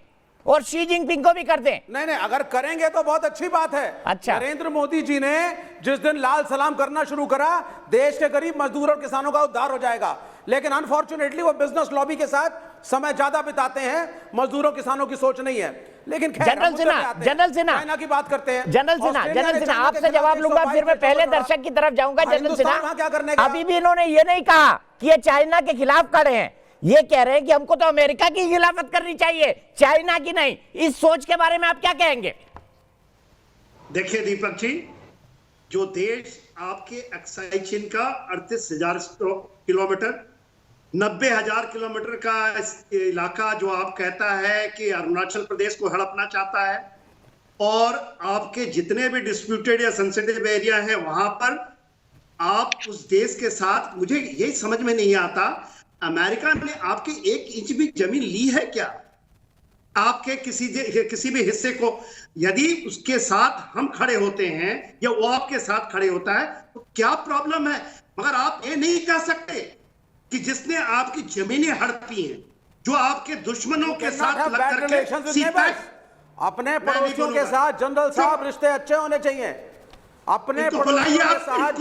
और शी जिनपिंग को भी कर दें? नहीं, अगर करेंगे तो बहुत अच्छी बात है। अच्छा, नरेंद्र मोदी जी ने जिस दिन लाल सलाम करना शुरू करा, देश के गरीब मजदूर और किसानों का उद्धार हो जाएगा। लेकिन अनफॉर्चुनेटली वो बिजनेस लॉबी के साथ समय ज्यादा बिताते हैं, मजदूरों किसानों की सोच नहीं है। लेकिन जनरल सिन्हा चाइना की बात करते हैं। जनरल सिन्हा आपसे जवाब लूंगा, फिर मैं पहले दर्शक की तरफ जाऊंगा। जनरल सिन्हा, अभी भी इन्होंने ये नहीं कहा कि ये चाइना के खिलाफ खड़े हैं, ये कह रहे हैं कि हमको तो अमेरिका की खिलाफत करनी चाहिए, चाइना की नहीं। इस सोच के बारे में आप क्या कहेंगे? देखिए दीपक जी, जो देश आपके एक्साई चीन का 38,000 किलोमीटर, 90,000 किलोमीटर का इलाका जो आप कहता है कि अरुणाचल प्रदेश को हड़पना चाहता है, और आपके जितने भी डिस्प्यूटेड या सेंसिटिव एरिया है वहां पर आप उस देश के साथ, मुझे यही समझ में नहीं आता, अमेरिका ने आपके 1 इंच भी जमीन ली है क्या? आपके किसी भी हिस्से को यदि उसके साथ हम खड़े होते हैं या वो आपके साथ खड़े होता है तो क्या प्रॉब्लम है? मगर आप ये नहीं कह सकते कि जिसने आपकी जमीनें हड़पी हैं, जो आपके दुश्मनों के साथ लग करके अपने पड़ोसियों के साथ जनरल साहब रिश्ते अच्छे होने चाहिए। अपने पड़ोसियों के साथ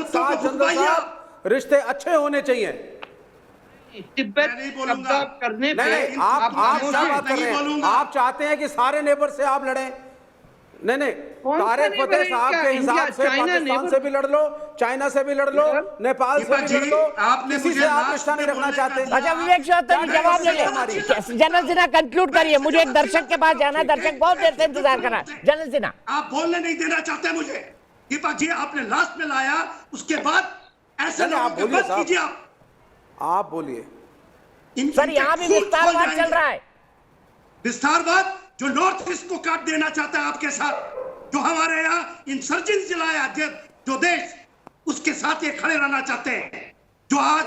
जनरल साहब रिश्ते अच्छे होने चाहिए। तिब्बत कब्जा करने पे आप क्या बात कर रहे हैं? आप चाहते हैं कि सारे नेबर से आप लड़ें? नहीं, तारिक फतेह साहब के हिसाब से पाकिस्तान से भी लड़ लो, चाइना से भी लड़ लो, नेपाल से भी लड़ लो, किसी से आप रिश्ता नहीं रखना चाहते। अच्छा विवेक श्रीवास्तव जी जवाब ले लें। जनरल सिन्हा कंक्लूड करिए, मुझे एक दर्शक के पास जाना है, दर्शक बहुत देर से इंतजार कर रहा है। जनरल सिन्हा, आप बोलने नहीं देना चाहते मुझे। दीपक जी आपने लास्ट में लाया, उसके बाद ऐसे आप बोलिए, आप बोलिए। सर यहाँ भी विस्तारवाद चल रहा है। विस्तारवाद जो नॉर्थ ईस्ट को काट देना चाहता है आपके साथ, जो हमारे यहाँ इंसर्जेंसी चलाया जो देश, उसके साथ ये खड़े रहना चाहते हैं, जो आज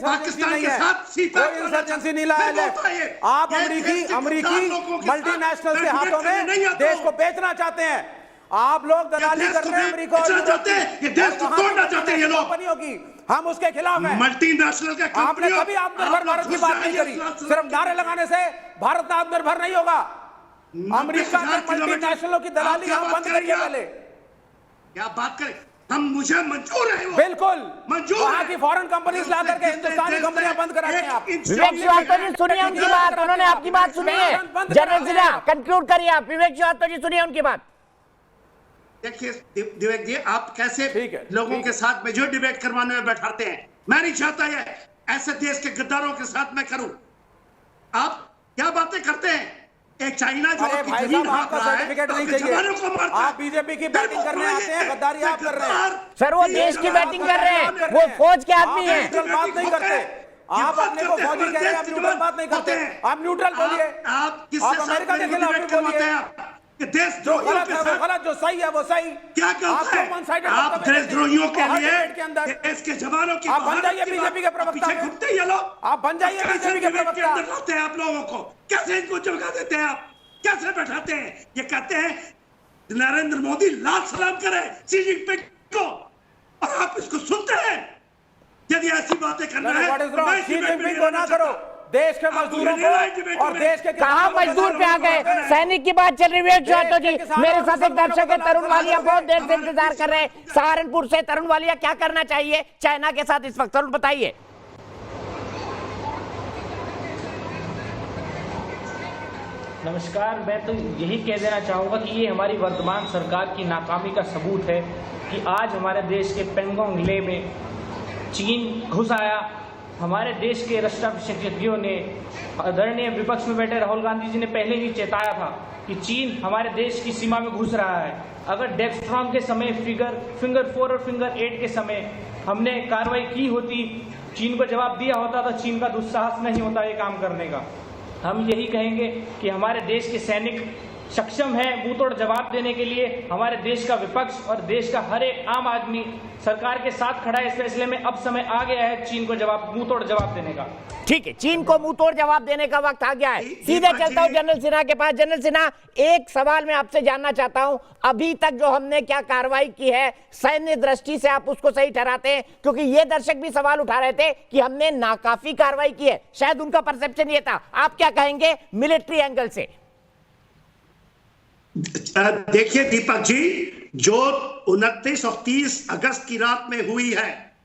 पाकिस्तान के साथ कोई इंसर्जेंसी नहीं लाया है। आप अमेरिकी मल्टीनेशनल के हाथों में देश को बेचना चाहते हैं। आप लोग दलाली कर रहे हैं अमेरिका और ये देश को तोड़ना चाहते हैं ये लोग कंपनियों की। हम उसके खिलाफ हैं। मल्टीनेशनल के आपने कभी आत्मनिर्भर भारत की बात नहीं करी। सिर्फ नारे लगाने से भारत आत्मनिर्भर नहीं होगा। अमेरिका के मल्टीनेशनलों की दलाली हम बंद करिए पहले। क्या बात करें हम? मुझे मंजूर है वो। बिल्कुल मंजूर। वहाँ की फॉरेन कंपनीज ला करके हिंदुस्तानी कंपनियां बंद कराते हैं आप। विवेक श्रीवास्तव जी सुनिए उनकी बात, उन्होंने आपकी बात सुनी है। जनरल सिन्हा कंक्लूड करिए आप। विवेक श्रीवास्तव जी सुनिए उनकी बात। देखिए विवेक जी, आप कैसे ठीक है, लोगों के साथ में जो डिबेट करवाने में बैठाते हैं, मैं नहीं चाहता ये ऐसे देश के गद्दारों के साथ मैं करूं। आप क्या बातें करते हैं? एक चाइना जो अरे आपकी भाई जमीन साहब, हाँक आपका रहा है, सर्टिफिकेट तो नहीं आपके जवानों को चाहिए। मारता है। आप बीजेपी की बैटिंग करने आते हैं, गद्दारी आप कर रहे हैं। सर वो देश की बैटिंग कर रहे हैं, वो फौज के आदमी हैं। न्यूट्रल बात नहीं करते। आप अपने को फौजी कह रहे हैं, आप न्यूट्रल बात नहीं करते। आप न्यूट्रल बोलिए। आप किससे अमेरिका के खिलाफ भी बोलिए। कि देश जो गलत है वो गलत, जो सही है वो सही। क्या करते हैं आप देशद्रोहियों के लिए? देश के जवानों की आप बन जाइए बीजेपी के प्रवक्ता। पीछे घूमते ये लोग, आप बन जाइए बीजेपी के प्रवक्ता। अंदर लाते हैं आप लोगों को, कैसे इनको जगा देते हैं आप, कैसे बैठाते हैं? ये कहते हैं नरेंद्र मोदी लाल सलाम करे शी जिनपिंग को, और आप इसको सुनते हैं? यदि ऐसी बातें करना है शी जिनपिंग को ना करो, देश के मजदूरों को और देश के कहा मजदूर पे आ गए, सैनिक की बात चल रही है। तो जी मेरे साथ एक दर्शक है तरुण वालिया, बहुत देर से इंतजार कर रहे हैं सहारनपुर से। तरुण वालिया, क्या करना चाहिए चाइना के साथ इस वक्त, तरुण बताइए। नमस्कार, मैं तो यही कह देना चाहूँगा कि ये हमारी वर्तमान सरकार की नाकामी का सबूत है कि आज हमारे देश के पेंगोंग ले में चीन घुस आया। हमारे देश के रक्षा विशेषज्ञों ने, आदरणीय विपक्ष में बैठे राहुल गांधी जी ने पहले ही चेताया था कि चीन हमारे देश की सीमा में घुस रहा है। अगर डेक्सट्रॉम के समय फिंगर 4 और फिंगर 8 के समय हमने कार्रवाई की होती, चीन को जवाब दिया होता तो चीन का दुस्साहस नहीं होता ये काम करने का। हम यही कहेंगे कि हमारे देश के सैनिक सक्षम है मुंहतोड़ जवाब देने के लिए। हमारे देश का विपक्ष और देश का हर एक आम आदमी सरकार के साथ खड़ा है इस फैसले में। अब समय आ गया है चीन को मुंहतोड़ जवाब देने का। ठीक है, चीन को मुंहतोड़ जवाब देने का वक्त आ गया है। सीधे चलता हूं जनरल सिन्हा के पास। जनरल सिन्हा, एक सवाल मैं आपसे जानना चाहता हूं, अभी तक जो हमने क्या कार्रवाई की है सैन्य दृष्टि से आप उसको सही ठहराते हैं? क्योंकि ये दर्शक भी सवाल उठा रहे थे कि हमने नाकाफी कार्रवाई की है, शायद उनका परसेप्शन ये था। आप क्या कहेंगे मिलिट्री एंगल से? देखिए दीपक जी, जो 29 और 30 अगस्त की रात में हुई है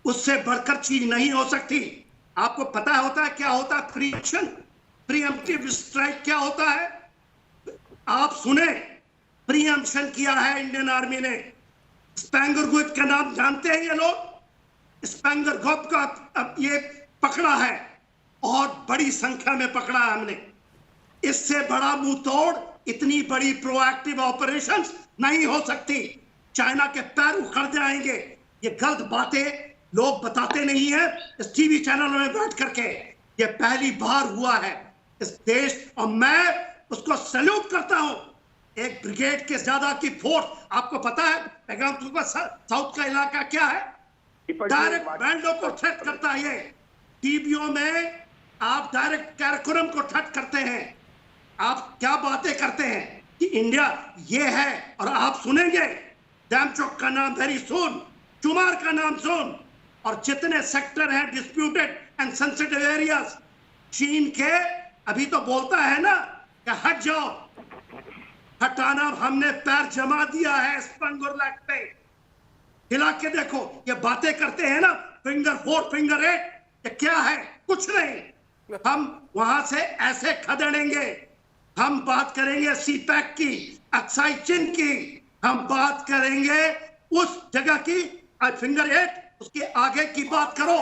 उससे बढ़कर चीज नहीं हो सकती। आपको पता होता है क्या होता है प्रीएम्प्शन, प्रीएम्प्टिव स्ट्राइक क्या होता है? आप सुने, प्रीएम्प्शन किया है इंडियन आर्मी ने। स्पेंगर गुप्त का नाम जानते हैं ये लोग? स्पेंगर गुप्त का अब ये पकड़ा है और बड़ी संख्या में पकड़ा है हमने। इससे बड़ा मुंह तोड़, इतनी बड़ी प्रोएक्टिव ऑपरेशंस नहीं हो सकती। चाइना के पैर उखड़ जाएंगे। ये गलत बातें लोग बताते नहीं है इस टीवी चैनलों में बैठ करके। ये पहली बार हुआ है इस देश, और मैं उसको सैल्यूट करता हूं। एक ब्रिगेड के ज्यादा की फोर्स, आपको पता है पैगाम साउथ का इलाका क्या है? डायरेक्ट बैंडों को थ्रेट करता है। ये टीवीओ में आप डायरेक्ट कैरकुरम को थ्रेट करते हैं। आप क्या बातें करते हैं कि इंडिया ये है, और आप सुनेंगे डैमचोक का नाम वेरी सून, चुमार का नाम सुन, और जितने सेक्टर हैं डिस्प्यूटेड एंड सेंसिटिव एरियाज चीन के, अभी तो बोलता है ना कि हट जाओ, हटाना हमने पैर जमा दिया है स्पेंगर लैक पे। हिला के देखो, ये बातें करते हैं ना फिंगर 4 फिंगर 8, ये क्या है? कुछ नहीं। हम वहां से ऐसे खदेड़ेंगे। हम बात करेंगे सीपैक की, अक्साई चिन की, हम बात करेंगे उस जगह की। फिंगर 8 उसके आगे की बात करो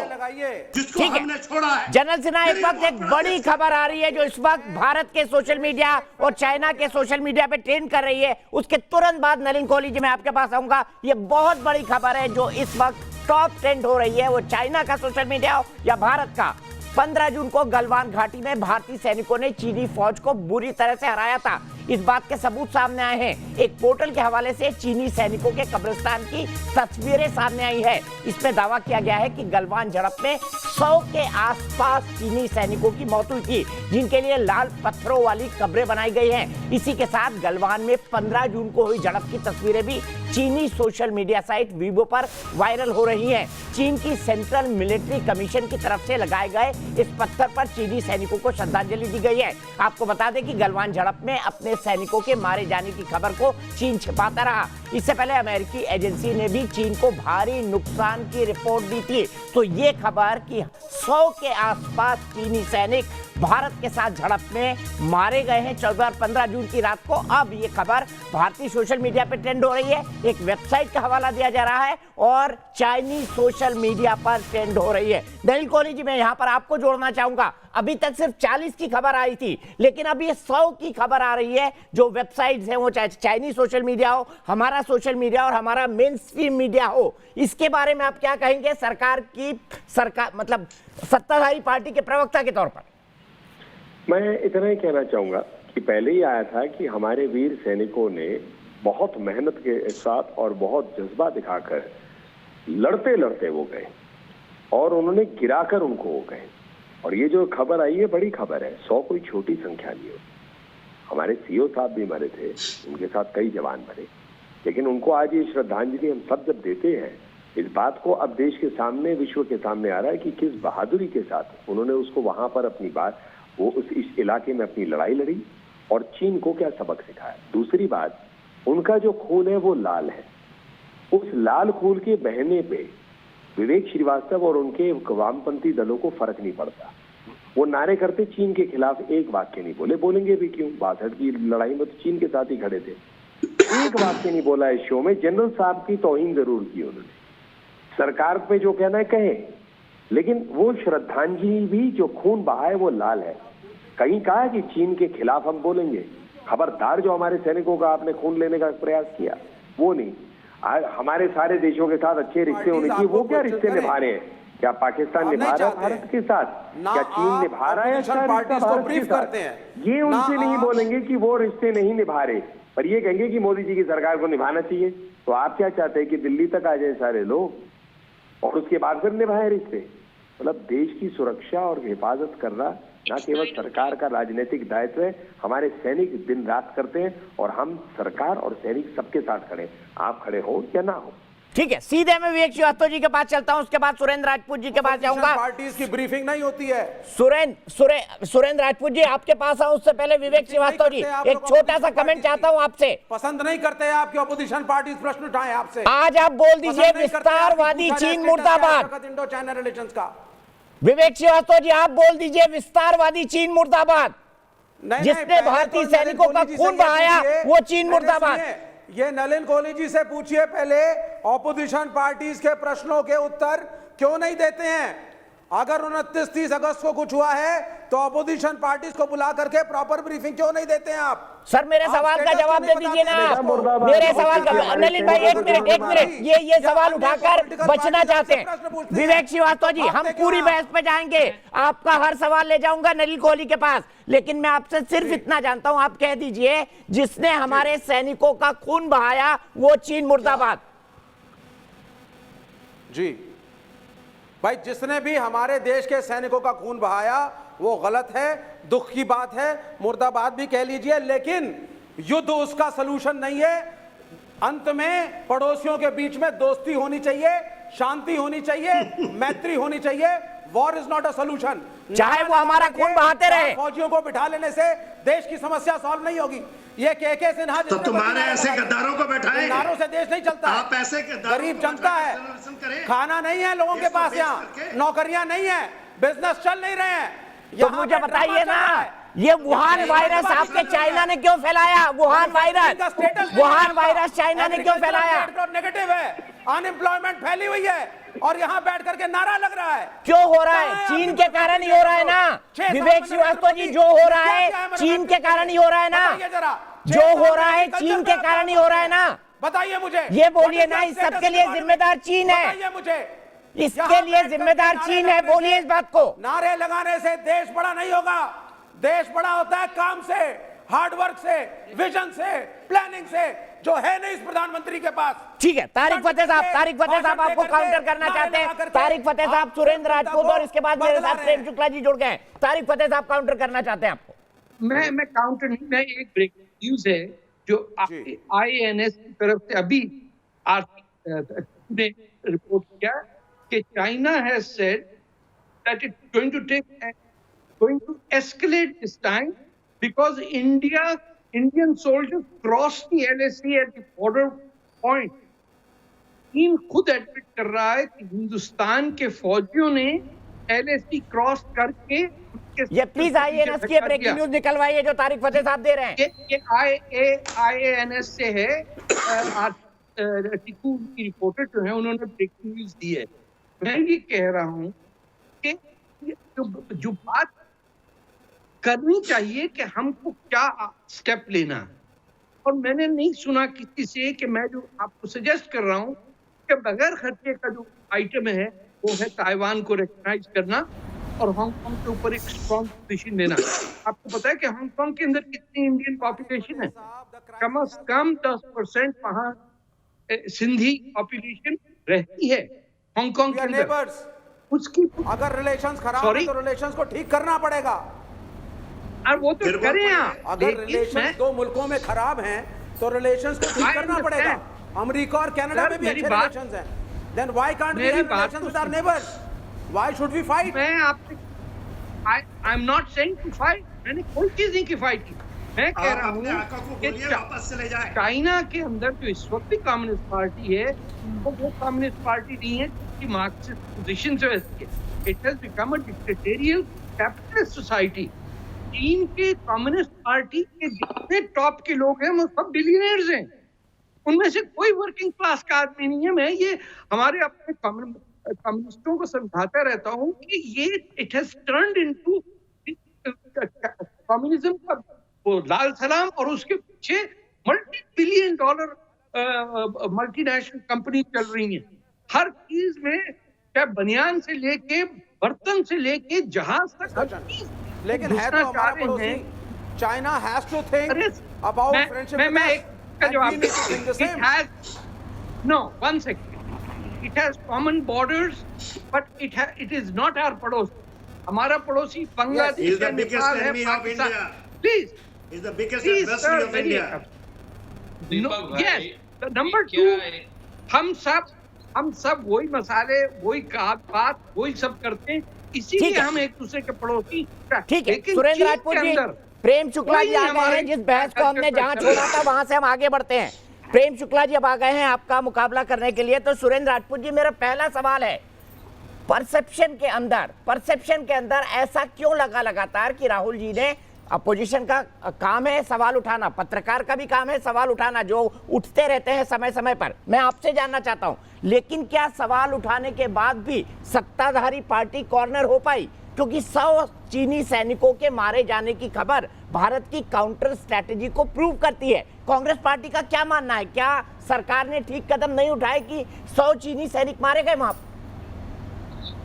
जिसको हमने छोड़ा है। जनरल सिन्हा, इस वक्त एक बड़ी खबर आ रही है जो इस वक्त भारत के सोशल मीडिया और चाइना के सोशल मीडिया पे ट्रेंड कर रही है। उसके तुरंत बाद नलिन कोहली जी मैं आपके पास आऊंगा। ये बहुत बड़ी खबर है जो इस वक्त टॉप ट्रेंड हो रही है, वो चाइना का सोशल मीडिया हो या भारत का। 15 जून को गलवान घाटी में भारतीय सैनिकों ने चीनी फौज को बुरी तरह से हराया था। इस बात के सबूत सामने आए हैं। एक पोर्टल के हवाले से चीनी सैनिकों के कब्रिस्तान की तस्वीरें सामने आई है। इसमें दावा किया गया है कि गलवान झड़प में 100 के आसपास चीनी सैनिकों की मौत हुई थी, जिनके लिए लाल पत्थरों वाली कब्रें बनाई गई हैं। इसी के साथ गलवान में 15 जून को हुई झड़प की तस्वीरें भी चीनी सोशल मीडिया साइट वीबो पर वायरल हो रही हैं। चीन की सेंट्रल मिलिट्री कमीशन की तरफ से लगाए गए इस पत्थर पर चीनी सैनिकों को श्रद्धांजलि दी गई है। आपको बता दें कि गलवान झड़प में अपने सैनिकों के मारे जाने की खबर को चीन छिपाता रहा। इससे पहले अमेरिकी एजेंसी ने भी चीन को भारी नुकसान की रिपोर्ट दी थी। तो ये खबर कि 100 के आसपास चीनी सैनिक भारत के साथ झड़प में मारे गए हैं 14 और 15 जून की रात को। अब ये खबर भारतीय सोशल मीडिया पे ट्रेंड हो रही है, एक वेबसाइट का हवाला दिया जा रहा है और चाइनीज सोशल मीडिया पर ट्रेंड हो रही है। नलिन कोहली जी, मैं यहां पर आपको जोड़ना चाहूंगा, अभी तक सिर्फ 40 की खबर आई थी, लेकिन अब ये 100 की खबर आ रही है। जो वेबसाइट्स हैं, वो चाहे चाइनीज सोशल मीडिया हो, हमारा सोशल मीडिया और हमारा मेन स्ट्रीम मीडिया हो, इसके बारे में आप क्या कहेंगे सरकार मतलब सत्ताधारी पार्टी के प्रवक्ता के तौर पर? मैं इतना ही कहना चाहूंगा कि पहले ही आया था कि हमारे वीर सैनिकों ने बहुत मेहनत के साथ और बहुत जज्बा दिखाकर लड़ते लड़ते वो गए और उन्होंने गिराकर उनको वो गए। और ये जो खबर आई है बड़ी खबर है, 100 कोई छोटी संख्या नहीं होती। हमारे सीओ साहब भी मरे थे, उनके साथ कई जवान मरे, लेकिन उनको आज ये श्रद्धांजलि हम सब जब देते हैं, इस बात को अब देश के सामने, विश्व के सामने आ रहा है कि किस बहादुरी के साथ उन्होंने उसको वहां पर अपनी बात, वो इस इलाके में अपनी लड़ाई लड़ी और चीन को क्या सबक सिखाया। दूसरी बात, उनका जो खून है वो लाल है, उस लाल खून के बहने पे विवेक श्रीवास्तव और उनके वामपंथी दलों को फर्क नहीं पड़ता। वो नारे करते चीन के खिलाफ एक वाक्य नहीं बोले, बोलेंगे भी क्यों, 62 की लड़ाई में तो चीन के साथ ही खड़े थे। एक वाक्य नहीं बोला इस शो में। जनरल साहब की तौहीन जरूर की उन्होंने, सरकार पे जो कहना है कहे, लेकिन वो श्रद्धांजलि भी जो खून बहा है वो लाल है। कहीं कहा कि चीन के खिलाफ हम बोलेंगे, खबरदार जो हमारे सैनिकों का आपने खून लेने का प्रयास किया वो नहीं। हमारे सारे देशों के साथ अच्छे रिश्ते होने चाहिए, वो क्या रिश्ते निभा रहे हैं? क्या पाकिस्तान निभा रहा है भारत के साथ? क्या चीन निभा रहा है भारत के साथ? ये उनसे नहीं बोलेंगे कि वो रिश्ते नहीं निभा रहे, पर ये कहेंगे कि मोदी जी की सरकार को निभाना चाहिए। तो आप क्या चाहते हैं कि दिल्ली तक आ जाए सारे लोग और उसके बाद फिर निभाए रिश्ते? मतलब देश की सुरक्षा और हिफाजत करना न केवल सरकार का राजनीतिक दायित्व है, हमारे सैनिक दिन रात करते हैं और हम सरकार और सैनिक सबके साथ खड़े, आप खड़े हो या ना हो। ठीक है, सीधे मैं विवेक श्रीवास्तव जी के पास चलता हूं, उसके बाद सुरेंद्र राजपूत जी के पास जाऊंगा। पार्टीज की ब्रीफिंग नहीं होती है। सुरेंद्र राजपूत जी आपके पास आऊं, उससे पहले विवेक श्रीवास्तव जी एक छोटा सा कमेंट चाहता हूं आपसे। पसंद नहीं करते आपकी ऑपोजिशन पार्टीज प्रश्न उठाएं आपसे। आज आप बोल दीजिए विस्तारवादी चीन मुर्दाबाद। इंडो चाइना रिलेशंस का विवेक श्रीवास्तव जी आप बोल दीजिए विस्तारवादी चीन मुर्दाबाद। जिसने भारतीय सैनिकों का खून बहाया वो चीन मुर्दाबाद। ये नलिन कोहली जी से पूछिए पहले, ऑपोजिशन पार्टीज के प्रश्नों के उत्तर क्यों नहीं देते हैं? अगर 29-30 अगस्त को कुछ हुआ है तो ऑपोजिशन पार्टीज को बुला करके प्रॉपर ब्रीफिंग क्यों नहीं देते हैं आप? सर मेरे सवाल का जवाब दे दीजिए ना आप। मेरे सवाल का, नलिन भाई एक मिनट, ये सवाल उठाकर बचना चाहते हैं। विवेक श्रीवास्तव जी, हम पूरी बहस पे जाएंगे, आपका हर सवाल ले जाऊंगा नलिन कोहली के पास, लेकिन मैं आपसे सिर्फ इतना जानता हूं, आप कह दीजिए जिसने हमारे सैनिकों का खून बहाया वो चीन मुर्दाबाद। जी भाई, जिसने भी हमारे देश के सैनिकों का खून बहाया वो गलत है, दुख की बात है, मुर्दाबाद भी कह लीजिए, लेकिन युद्ध उसका सलूशन नहीं है। अंत में पड़ोसियों के बीच में दोस्ती होनी चाहिए, शांति होनी चाहिए, मैत्री होनी चाहिए। War is not a solution. चाहे वो हमारा खून बहाते रहे, फौजियों को बिठा लेने से देश की समस्या सॉल्व नहीं होगी। ये के सिन्हा तो तुम्हारे ऐसे गद्दारों को बैठाएंगे, गद्दारों से देश नहीं चलता। आप ऐसे गरीब जनता है, खाना नहीं है लोगों के पास, यहाँ नौकरियां नहीं है, बिजनेस चल नहीं रहे हैं। तो मुझे बताइए ना, ये वुहान वायरस आपके चाइना ने क्यों फैलाया? वुहान वायरस चाइना ने क्यों फैलाया? नेगेटिव है, अनएम्प्लॉयमेंट फैली हुई है और यहाँ बैठ करके नारा लग रहा है। क्यों हो रहा है? चीन के कारण ही हो रहा है ना विवेक श्रीवास्तव जी, जो हो रहा है चीन के कारण ही हो रहा है ना, जो हो रहा है चीन के कारण ही हो रहा है ना। बताइए मुझे, ये बोलिए ना, इस सबके लिए जिम्मेदार चीन है। बताइए मुझे, इसके लिए जिम्मेदार चीन है, बोलिए इस बात को। नारे लगाने से देश बड़ा नहीं होगा। देश बड़ा होता है काम से, हार्डवर्क से, विजन से, प्लानिंग से, जो है नहीं इस प्रधानमंत्री के पास। ठीक है, तारिक फतेह साहब आपको काउंटर करना चाहते हैं। तारिक फतेह साहब, सुरेंद्र राजपूत और इसके बाद मेरे साथ प्रेम शुक्ला जी जुड़ गए। तारिक फतेह साहब काउंटर करना चाहते हैं आपको। मैं काउंटर नहीं, मैं एक ब्रेकिंग न्यूज है जो INS की तरफ से अभी ने रिपोर्ट किया कि China has said that it's going to escalate this time because Indian soldiers crossed the LAC at the border point. चीन खुद एडमिट कर रहा है कि हिंदुस्तान के फौजियों ने LAC क्रॉस करके ये प्लीज IANS की ब्रेकिंग न्यूज निकलवाइए जो तारिक फतेह साहब दे रहे हैं। ये IANS से है, टिकू की रिपोर्टर जो है उन्होंने ब्रेकिंग न्यूज दी है। मैं ये कह रहा हूँ कि जो बात करनी चाहिए कि हमको क्या स्टेप लेना है, और मैंने नहीं सुना किसी से कि मैं जो आपको सजेस्ट कर रहा हूँ कि बगैर खर्चे का जो आइटम है वो है ताइवान को रिकॉग्नाइज करना और हांगकांग के ऊपर एक स्ट्रॉन्ग पोजीशन लेना। आपको पता है कि हांगकांग के अंदर कितनी इंडियन पॉपुलेशन है? कम से कम 10% वहाँ सिंधी पॉपुलेशन रहती है हांगकांग के अंदर। उसकी अगर रिलेशंस खराब है तो रिलेशंस को ठीक करना पड़ेगा। और वो तो करें आप। अगर रिलेशंस दो मुल्कों में खराब हैं तो रिलेशंस को ठीक करना पड़ेगा। अमेरिका और कनाडा में भी अच्छे रिलेशंस हैं। Then why can't we have relations with our neighbors? Why should we fight? मैं आपसे I'm not saying to fight. मैंने कोई चीज नहीं की फाइट की। मैं कह रहा हूँ कि चाइना के अंदर जो इस वक्त भी कम्युनिस्ट पार्टी है वो कम्युनिस्ट पार्टी नहीं है कि मार्क्सिस्ट पोजीशन से वैसी है। It has become a dictatorial capitalist society. चीन के कम्युनिस्ट पार्टी के जितने टॉप के लोग हैं वो सब बिलियनर्स हैं। उनमें से कोई वर्किंग क्लास का आदमी नहीं है। मैं ये हमारे अपने कम्युनिस्टों को समझाता रहता हूँ कि ये it has turned into communism का वो लाल सलाम, और उसके पीछे $multi billion मल्टीनेशनल कंपनी चल रही हैं। हर चीज में, चाहे बनियान से लेके बर्तन से लेके जहाज तक हर चीज। लेकिन है तो हमारा पड़ोसी। China has to think about friendship. मैं एक का जवाब it has no one second it has common borders but it is not our पड़ोस। हमारा पड़ोसी बांग्लादेश है, नेपाल है, Pakistan. Please, is the biggest adversary of India. Yes, number 2, हम सब वही मसाले, वही बात, वही सब करते हैं, इसीलिए हम एक दूसरे के पड़ोसी। ठीक है सुरेंद्र राजपूत जी, प्रेम शुक्ला जी आ गए हैं। जिस बहस को हमने जहां छोड़ा था वहां से हम आगे बढ़ते हैं। प्रेम शुक्ला जी अब आ गए हैं आपका मुकाबला करने के लिए। तो सुरेंद्र राजपूत जी, मेरा पहला सवाल है, परसेप्शन के अंदर ऐसा क्यों लगा लगातार कि राहुल जी ने, अपोजिशन का काम है सवाल उठाना, पत्रकार का भी काम है सवाल उठाना, जो उठते रहते हैं समय समय पर, मैं आपसे जानना चाहता हूं, लेकिन क्या सवाल उठाने के बाद भी सत्ताधारी पार्टी कॉर्नर हो पाई? क्योंकि 100 चीनी सैनिकों के मारे जाने की खबर भारत की काउंटर स्ट्रैटेजी को प्रूव करती है। कांग्रेस पार्टी का क्या मानना है? क्या सरकार ने ठीक कदम नहीं उठाए कि 100 चीनी सैनिक मारे गए वहां?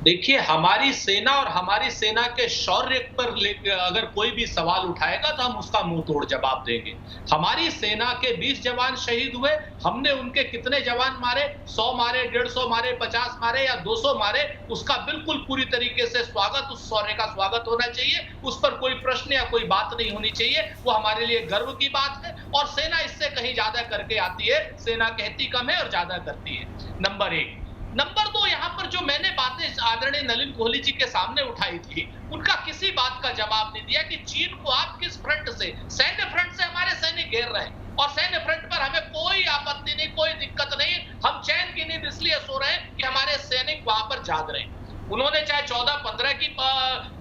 देखिए, हमारी सेना और हमारी सेना के शौर्य पर अगर कोई भी सवाल उठाएगा तो हम उसका मुंह तोड़ जवाब देंगे। हमारी सेना के 20 जवान शहीद हुए, हमने उनके कितने जवान मारे, 100 मारे, 150 मारे, 50 मारे या 200 मारे, उसका बिल्कुल पूरी तरीके से स्वागत, उस शौर्य का स्वागत होना चाहिए, उस पर कोई प्रश्न या कोई बात नहीं होनी चाहिए। वो हमारे लिए गर्व की बात है और सेना इससे कहीं ज्यादा करके आती है। सेना कहती कम है और ज्यादा करती है, नंबर 1। नंबर 2, यहाँ पर जो मैंने बातें आदरणीय नलिन कोहली जी के सामने उठाई थी, उनका किसी बात का जवाब नहीं दिया कि चीन को आप किस फ्रंट से, सैन्य फ्रंट से हमारे सैनिक घेर रहे हैं और सैन्य फ्रंट पर हमें कोई आपत्ति नहीं, कोई दिक्कत नहीं। हम चैन की नींद इसलिए सो रहे हैं कि हमारे सैनिक वहां पर जाग रहे हैं। उन्होंने चाहे 14-15 की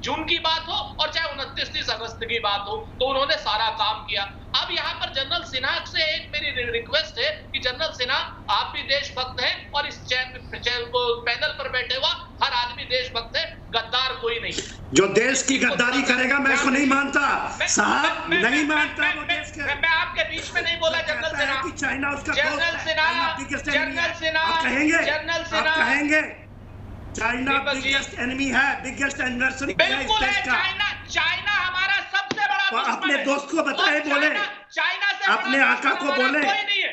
जून की बात हो और चाहे 29-30 अगस्त की बात हो, तो उन्होंने सारा काम किया। अब यहाँ पर जनरल सिन्हा से एक मेरी रिक्वेस्ट है कि जनरल सिन्हा, आप भी देशभक्त हैं और इस पैनल पर बैठे हुआ हर आदमी देशभक्त है, गद्दार कोई नहीं। जो देश की गद्दारी करेगा मैं इसको नहीं मानता साहब, नहीं मानता वो देश के। मैं आपके बीच में नहीं बोला जनरल सिन्हा, चाइना उसका जनरल सिन्हा कहेंगे चाइना बिगेस्ट एनिमी है, बिगेस्ट एडवर्सरी है इस देश का। चाइना हमारा सबसे बड़ा दुश्मन है। अपने दोस्त को बताए, बोले चाइना से अपने आका को बोले। कोई नहीं है।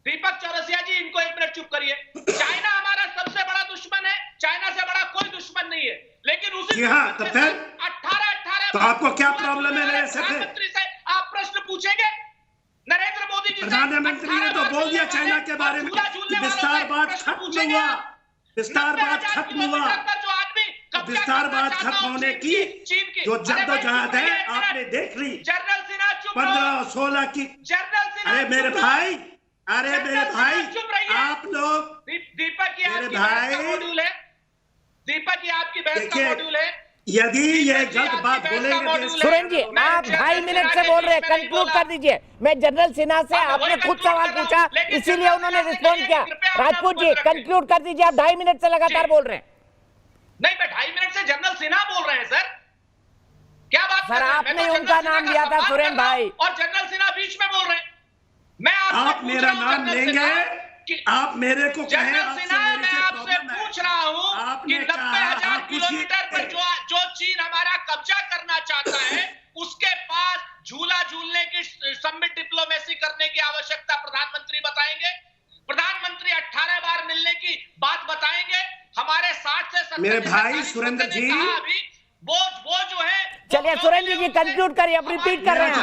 दीपक चौरसिया जी, इनको 1 मिनट चुप करिए। चाइना हमारा सबसे बड़ा दुश्मन है, चाइना से बड़ा कोई दुश्मन नहीं है। लेकिन उसी तो फिर 18 तो आपको क्या प्रॉब्लम है मेरे से? प्रधानमंत्री से आप प्रश्न पूछेंगे? नरेंद्र मोदी जी, प्रधानमंत्री ने तो बोल दिया चाइना के बारे में कि विस्तारवाद खत्म हुआ, विस्तारवाद खत्म हुआ। विस्तारवाद खत्म होने की जो जद्दोजहद है आपने देख ली। 15-16 की। अरे मेरे भाई, आप लोग, दीपक, ये मेरे आपकी भाई, बहस का मॉड्यूल है। दीपक, ये आपकी बहस का मॉड्यूल है। यदि ये गलत बात बोलेंगे सुरेंद्र जी, आप 2.5 मिनट से बोल रहे हैं, कंक्लूड कर दीजिए। मैं जनरल सिन्हा से, आपने खुद सवाल पूछा, इसीलिए उन्होंने रिस्पॉन्ड किया। राजपूत जी, कंक्लूड कर दीजिए, आप 2.5 मिनट से लगातार बोल रहे हैं। नहीं, मैं 2.5 मिनट से जनरल सिन्हा बोल रहे हैं सर। क्या बात सर, आपने उनका नाम लिया था सुरेंद्र भाई, और जनरल सिन्हा बीच में बोल रहे हैं। मैं आप मेरा नाम लेंगे, आप मेरे को कहें, जनरल सिन्हा, मैं आपसे पूछ रहा हूं कि 90,000 किलोमीटर पर जो चीन हमारा कब्जा करना चाहता है, उसके पास झूला झूलने की समिट डिप्लोमेसी करने की आवश्यकता प्रधानमंत्री बताएंगे? प्रधानमंत्री 18 बार मिलने की बात बताएंगे? हमारे 60 से 70 मेरे भाई सुरेंद्र जी, वो जो है, चलिए सुरेंद्र जी कंक्लूड करिए। अब रिपीट कर रहे हैं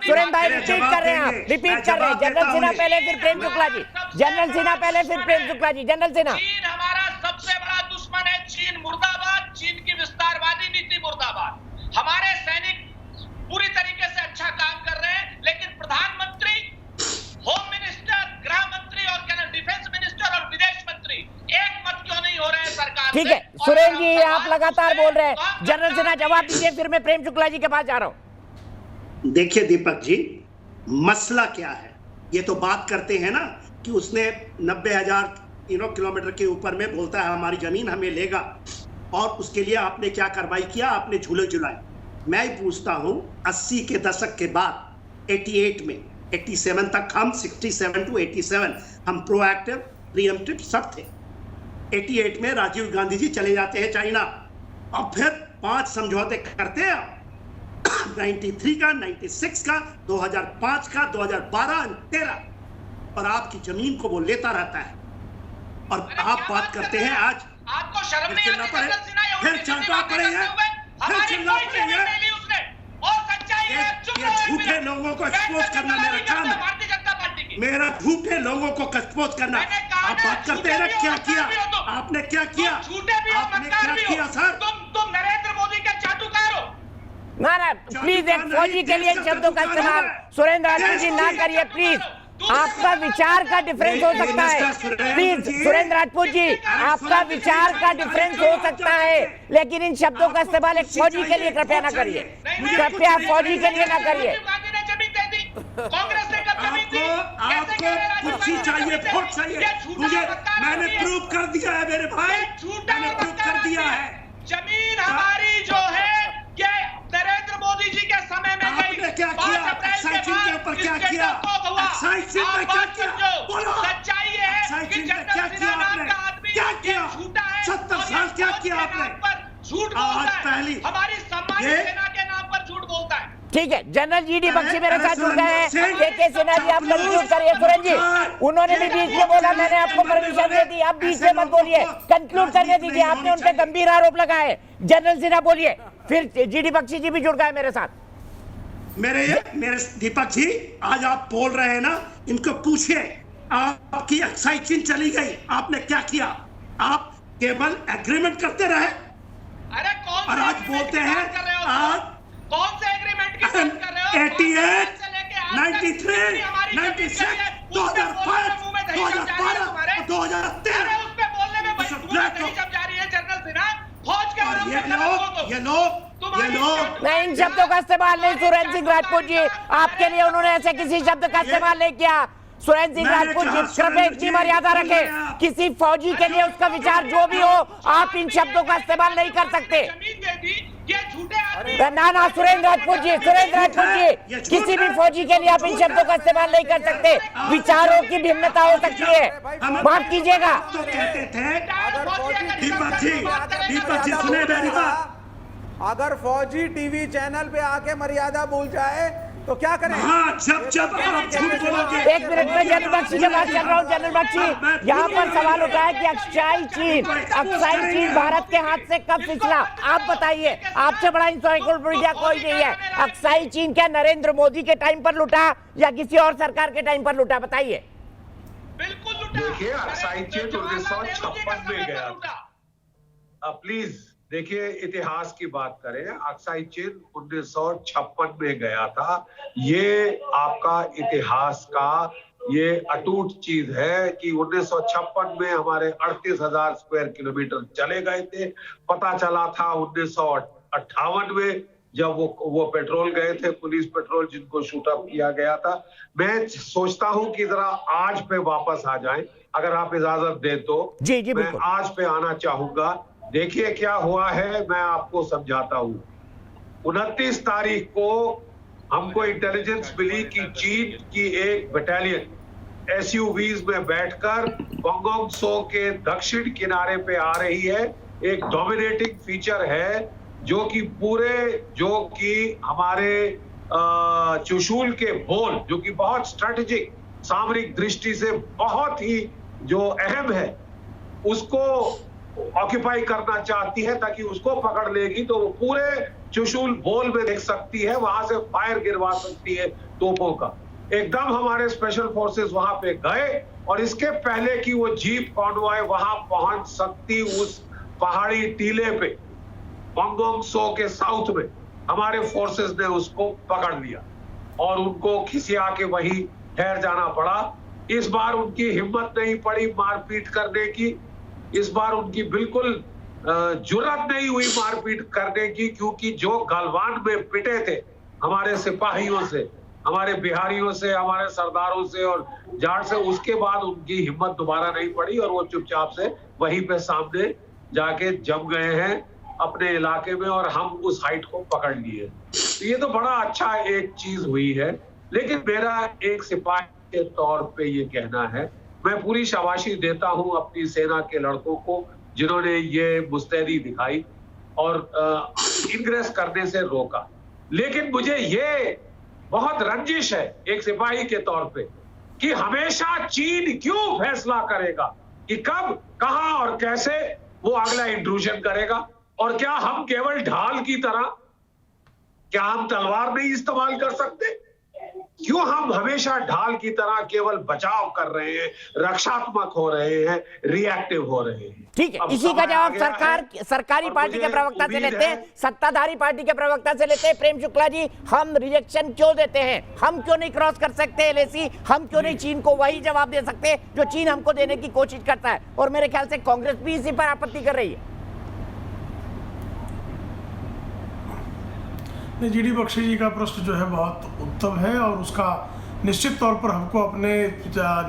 सुरेंद्र भाई, रिपीट कर रहे हैं आप, रिपीट कर रहे हैं। जनरल सिन्हा पहले, फिर प्रेम शुक्ला जी। जनरल सिन्हा पहले, फिर प्रेम शुक्ला जी। जनरल सिन्हा, चीन हमारा सबसे बड़ा दुश्मन है। चीन मुर्दाबाद, चीन की विस्तारवादी नीति मुर्दाबाद। हमारे सैनिक पूरी तरीके से अच्छा काम कर रहे हैं, लेकिन प्रधानमंत्री, होम मिनिस्टर, गृह मंत्री और क्या नाम, डिफेंस मिनिस्टर और विदेश मंत्री एक मत क्यों नहीं हो रहे हैं सरकार? ठीक है सुरेंद्र जी, आप लगातार बोल रहे हैं। जनरल सिन्हा जवाब दीजिए, फिर मैं प्रेम शुक्ला जी के पास जा रहा हूं। देखिए दीपक जी, मसला क्या है? ये तो बात करते हैं ना कि उसने 90,000 किलोमीटर के ऊपर में बोलता है हमारी जमीन हमें लेगा, और उसके लिए आपने क्या कार्रवाई किया? आपने झूले झुलाए। मैं ही पूछता हूं, 80 के दशक के बाद 88 में 87 तक हम 67 to 87 हम प्रोएक्टिव, प्रीएम्प्टिव सब थे। 88 में राजीव गांधी जी चले जाते हैं चाइना, और फिर 5 समझौते करते हैं 93 का, 96 का, 2005 का, 2012, 13, और आपकी जमीन को वो लेता रहता है। और आप बात करते हैं आज, आपको शर्म नहीं आती? जनरल सिन्हा फिर चिल्ला पड़ेंगे, फिर चिल्ला पड़ेंगे। ये झूठे लोगों को एक्सपोज करना मेरा काम है, भारतीय जनता पार्टी की। मेरा झूठे लोगों को एक्सपोज करना। आप बात करते हैं ना, क्या किया आपने? क्या किया आपने? क्या किया सर? तुम नरेंद्र मोदी के चाटुकार हो। ना प्लीज, एक फौजी के लिए इन शब्दों का इस्तेमाल सुरेंद्र राजपूत जी ना करिए प्लीज। आपका विचार का डिफरेंस हो सकता है, प्लीज सुरेंद्र राजपूत जी, आपका विचार का डिफरेंस हो सकता है, लेकिन इन शब्दों का इस्तेमाल एक फौजी के लिए कृपया ना करिए, कृपया फौजी के लिए ना करिए। कांग्रेस ने कब जमीन दी? आपको कुर्सी चाहिए, वोट चाहिए मुझे, मैंने प्रूव कर दिया है मेरे भाई, मैंने प्रूव कर दिया है। जमीन हमारी जो है, ये नरेंद्र मोदी जी के समय में आपने क्या किया? एक्साइजिंग के ऊपर क्या किया? एक्साइजिंग में क्या किया? बोलो। सच्चाई ये है कि क्या किया आपने? क्या किया? 70 साल क्या किया आपने? झूठ आज पहली हमारी सम्मानित सेना के नाम पर झूठ बोलता है। ठीक है, जनरल जीडी बख्शी मेरे साथ जुड़ गए हैं। के सिन्हा जी, आप कंक्लूड करिए। सुरेंद्र जी, उन्होंने भी बीच में बोला, मैंने आपको परमिशन दे दी, आप बीच में मत बोलिए, कंक्लूड करने दीजिए। आपने उन पे गंभीर आरोप लगाए। जनरल सिन्हा बोलिए, फिर जीडी बख्शी जी भी जुड़ गए मेरे साथ। मेरे दीपक जी, आज आप बोल रहे हैं ना, इनको पूछिए, आपकी एक्साइजिंग चली गई, आपने क्या किया? आप केवल एग्रीमेंट करते रहे, अरे कौन और आज बोलते हैं आज कौन से एग्रीमेंट की बात कर रहे हो? 88, 93, 96, 2005, 2012, 2013 उस पे बोलने में नहीं जम जा रही है जनरल सिन्हा। फौज के बारे में ये लोग नहीं, इन शब्दों का इस्तेमाल नहीं सुरेंद्र सिंह राजपूत जी, आपके लिए उन्होंने ऐसे किसी शब्द का इस्तेमाल नहीं किया। सुरेंद्र सिंह राजपूत जी, कृपया इतनी मर्यादा रखें। किसी फौजी के लिए उसका विचार जो भी हो, आप इन शब्दों का इस्तेमाल नहीं कर सकते। ना सुरेंद्र राजपूत जी, किसी भी फौजी के लिए आप इन शब्दों का इस्तेमाल नहीं कर सकते। विचारों की भिन्नता हो सकती है, माफ कीजिएगा। तो कहते थे दीपक जी सुने मेरी बात, अगर फौजी टीवी चैनल पे आके मर्यादा भूल जाए तो क्या करें? हाँ, जब आप झूठ बोलोगे। एक मिनट में जनरल बख्शी के बात कर रहा हूँ। जनरल बख्शी, यहाँ पर सवाल उठा है कि अक्साई चीन भारत के हाथ से कब फिसला? आप बताइए, आपसे बड़ा इंसाइक्लोपीडिया कोई नहीं है। अक्साई चीन क्या नरेंद्र मोदी के टाइम पर लुटा या किसी और सरकार के टाइम पर लुटा? बताइए। बिल्कुल लुटा। देखिए, अक्साई चीन 1956 में गया था। प्लीज देखिए, इतिहास की बात करें, अक्साई चीन 1956 में गया था। ये आपका इतिहास का ये अटूट चीज है कि 1956 में हमारे 38,000 स्क्वायर किलोमीटर चले गए थे। पता चला था 58 में जब वो पेट्रोल गए थे, पुलिस पेट्रोल, जिनको शूट अप किया गया था। मैं सोचता हूं कि जरा आज पे वापस आ जाएं, अगर आप इजाजत दें तो। जी मैं आज पे आना चाहूंगा। देखिए क्या हुआ है, मैं आपको समझाता हूं। 29 तारीख को हमको इंटेलिजेंस मिली कि चीन की एक बटालियन SUVs में बैठकर पोंगोंग सो के दक्षिण किनारे पे आ रही है। एक डोमिनेटिंग फीचर है जो कि हमारे चुशूल के बोल, जो कि बहुत स्ट्रेटेजिक सामरिक दृष्टि से बहुत ही जो अहम है, उसको ऑक्यूपाई करना चाहती है, ताकि उसको पकड़ लेगी तो वो पूरे चुशूल बोल में देख सकती है, वहां से फायर गिरवा सकती है तोपों का। एकदम हमारे स्पेशल फोर्सेस वहां पे गए और इसके पहले कि वो जीप कॉन्वॉय वहां पहुंच सकती, उस पहाड़ी टीले पे पोंगोंग सो के साउथ में हमारे फोर्सेस ने उसको पकड़ लिया और उनको खिसिया के वहीं ठहर जाना पड़ा। इस बार उनकी हिम्मत नहीं पड़ी मारपीट करने की, इस बार उनकी बिल्कुल जुर्रत नहीं हुई मारपीट करने की, क्योंकि जो गलवान में पिटे थे हमारे सिपाहियों से, हमारे बिहारियों से, हमारे सरदारों से और जाट से, उसके बाद उनकी हिम्मत दोबारा नहीं पड़ी और वो चुपचाप से वहीं पे सामने जाके जम गए हैं अपने इलाके में और हम उस हाइट को पकड़ लिए। तो ये तो बड़ा अच्छा एक चीज हुई है। लेकिन मेरा एक सिपाही के तौर पे ये कहना है, मैं पूरी शाबाशी देता हूं अपनी सेना के लड़कों को जिन्होंने ये मुस्तैदी दिखाई और इंग्रेस करने से रोका। लेकिन मुझे ये बहुत रंजिश है एक सिपाही के तौर पे कि हमेशा चीन क्यों फैसला करेगा कि कब, कहां और कैसे वो अगला इंट्रूजन करेगा। और क्या हम केवल ढाल की तरह, क्या हम तलवार नहीं इस्तेमाल कर सकते? क्यों हम हमेशा ढाल की तरह केवल बचाव कर रहे हैं, रक्षात्मक हो रहे हैं, रिएक्टिव हो रहे हैं? ठीक है, इसी का जवाब सरकारी पार्टी के प्रवक्ता से लेते हैं, सत्ताधारी पार्टी के प्रवक्ता से लेते हैं। प्रेम शुक्ला जी, हम रिजेक्शन क्यों देते हैं? हम क्यों नहीं क्रॉस कर सकते LAC? हम क्यों नहीं चीन को वही जवाब दे सकते जो चीन हमको देने की कोशिश करता है? और मेरे ख्याल से कांग्रेस भी इसी पर आपत्ति कर रही है। GD बख्शी जी का प्रश्न जो है बहुत उत्तम है और उसका निश्चित तौर पर हमको अपने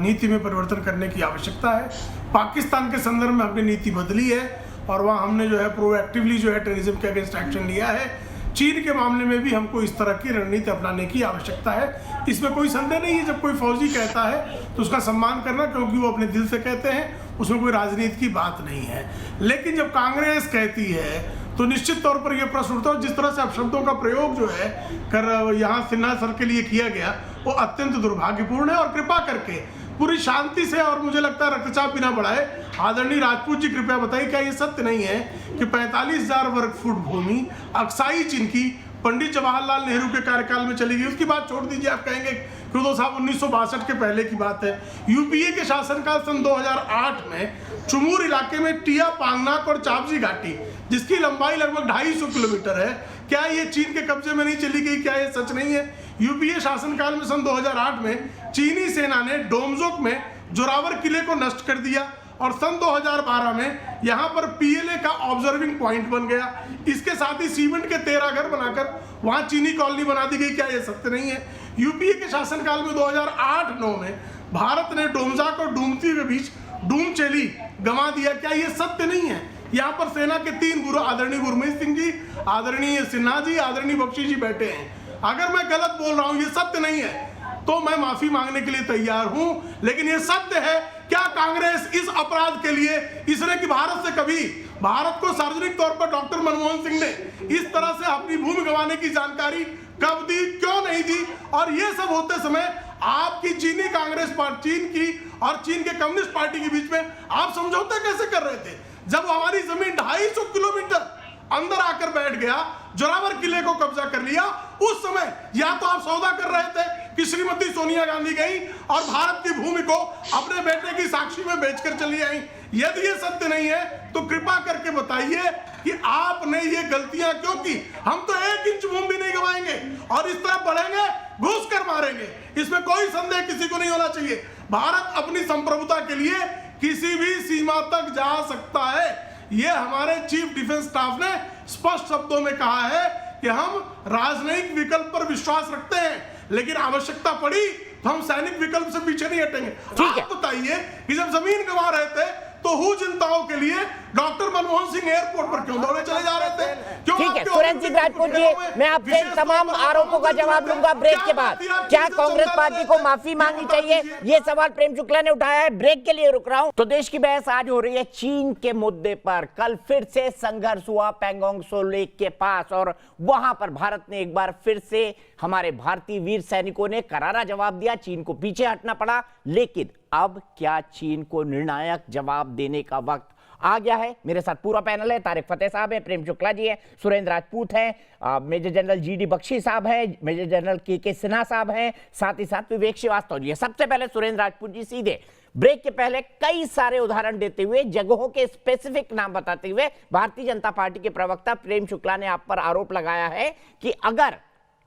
नीति में परिवर्तन करने की आवश्यकता है। पाकिस्तान के संदर्भ में हमने नीति बदली है और वहाँ हमने जो है प्रोएक्टिवली जो है टेररिज्म के अगेंस्ट एक्शन लिया है। चीन के मामले में भी हमको इस तरह की रणनीति अपनाने की आवश्यकता है, इसमें कोई संदेह नहीं है। जब कोई फौजी कहता है तो उसका सम्मान करना, क्योंकि वो अपने दिल से कहते हैं, उसमें कोई राजनीति की बात नहीं है। लेकिन जब कांग्रेस कहती है तो निश्चित तौर पर यह प्रश्न उठता है, जिस तरह से अपशब्दों का प्रयोग जो है कर यहाँ सिन्हा सर के लिए किया गया वो अत्यंत दुर्भाग्यपूर्ण है। और कृपा करके पूरी शांति से, और मुझे लगता है रक्तचाप बिना बढ़ाए, आदरणीय राजपूत जी कृपया बताइए, क्या ये सत्य नहीं है कि 45,000 वर्ग फुट भूमि अक्साई चीन की पंडित जवाहरलाल नेहरू के कार्यकाल में चली गई? उसकी बात छोड़ दीजिए, आप कहेंगे कि तो साहब 1962 के पहले की बात है। UPA के शासनकाल सन 2008 में चुमूर इलाके में टिया पांगनाक और चापजी घाटी, जिसकी लंबाई लगभग 250 किलोमीटर है, क्या ये चीन के कब्जे में नहीं चली गई? क्या ये सच नहीं है? UPA शासनकाल में सन 2008 में चीनी सेना ने डोमजोक में जोरावर किले को नष्ट कर दिया और सन 2012 में यहाँ पर PLA का ऑब्जर्विंग पॉइंट बन गया। इसके साथ ही सीमेंट के 13 घर बनाकर वहाँ चीनी कॉलोनी बना दी गई। क्या ये सत्य नहीं है? UPA के शासनकाल में 2008-9 में भारत ने डोमजाक और डूमती के बीच डूमचेली गंवा दिया। क्या ये सत्य नहीं है? यहाँ पर सेना के 3 गुरु, आदरणीय गुरमीत सिंह जी, आदरणीय सिन्हा जी, आदरणीय बख्शी जी बैठे हैं। अगर मैं गलत बोल रहा हूँ, ये सत्य नहीं है, तो मैं माफी मांगने के लिए तैयार हूं। लेकिन ये सत्य है, क्या कांग्रेस इस अपराध के लिए, इसने कि भारत से कभी, भारत को सार्वजनिक तौर पर डॉक्टर मनमोहन सिंह ने इस तरह से अपनी भूमि गंवाने की जानकारी कब दी, क्यों नहीं दी? और ये सब होते समय आपकी चीनी कांग्रेस पार्टी, चीन की और चीन के कम्युनिस्ट पार्टी के बीच में आप समझौता कैसे कर रहे थे? जब हमारी जमीन 250 किलोमीटर अंदर आकर बैठ गया, जोरावर किले को कब्जा कर लिया, उस समय या तो आप सौदा कर रहे थे कि श्रीमती सोनिया गांधी गई और भारत की भूमि को अपने बेटे की साक्षी में बेचकर चली आई। यदि ये सत्य नहीं है तो कृपा करके बताइए कि आपने ये गलतियां क्यों की? हम तो 1 इंच भूमि भी नहीं गंवाएंगे और इस तरह बढ़ेंगे, घुस कर मारेंगे, इसमें कोई संदेह किसी को नहीं होना चाहिए। भारत अपनी संप्रभुता के लिए किसी भी सीमा तक जा सकता है। ये हमारे चीफ डिफेंस स्टाफ ने स्पष्ट शब्दों में कहा है कि हम राजनयिक विकल्प पर विश्वास रखते हैं, लेकिन आवश्यकता पड़ी तो हम सैनिक विकल्प से पीछे नहीं हटेंगे। आप बताइए कि जब जमीन गंवा रहे थे तो हु चिंताओं के लिए डॉक्टर मनमोहन सिंह एयरपोर्ट पर क्यों दौड़े चले जा रहे थे? ठीक है सुरेंद्र सिंह राजपूत जी, मैं आपसे तमाम आरोपों का जवाब लूंगा ब्रेक के बाद। क्या कांग्रेस पार्टी को माफी मांगनी चाहिए, ये सवाल प्रेम शुक्ला ने उठाया है। ब्रेक के लिए रुक रहा हूं। तो देश की बहस आज हो रही है चीन के मुद्दे पर। कल फिर से संघर्ष हुआ पैंगोंग त्सो लेक के पास और वहां पर भारत ने एक बार फिर से, हमारे भारतीय वीर सैनिकों ने करारा जवाब दिया, चीन को पीछे हटना पड़ा। लेकिन अब क्या चीन को निर्णायक जवाब देने का वक्त आ गया है? मेरे साथ पूरा पैनल है। तारिक फतेह साहब है, प्रेम शुक्ला जी है, सुरेंद्र राजपूत हैं, मेजर जनरल जीडी बख्शी साहब हैं, मेजर जनरल के सिन्हा साहब हैं, साथ ही साथ विवेक श्रीवास्तव जी है। सबसे पहले सुरेंद्र राजपूत जी, सीधे ब्रेक के पहले कई सारे उदाहरण देते हुए, जगहों के स्पेसिफिक नाम बताते हुए भारतीय जनता पार्टी के प्रवक्ता प्रेम शुक्ला ने आप पर आरोप लगाया है कि अगर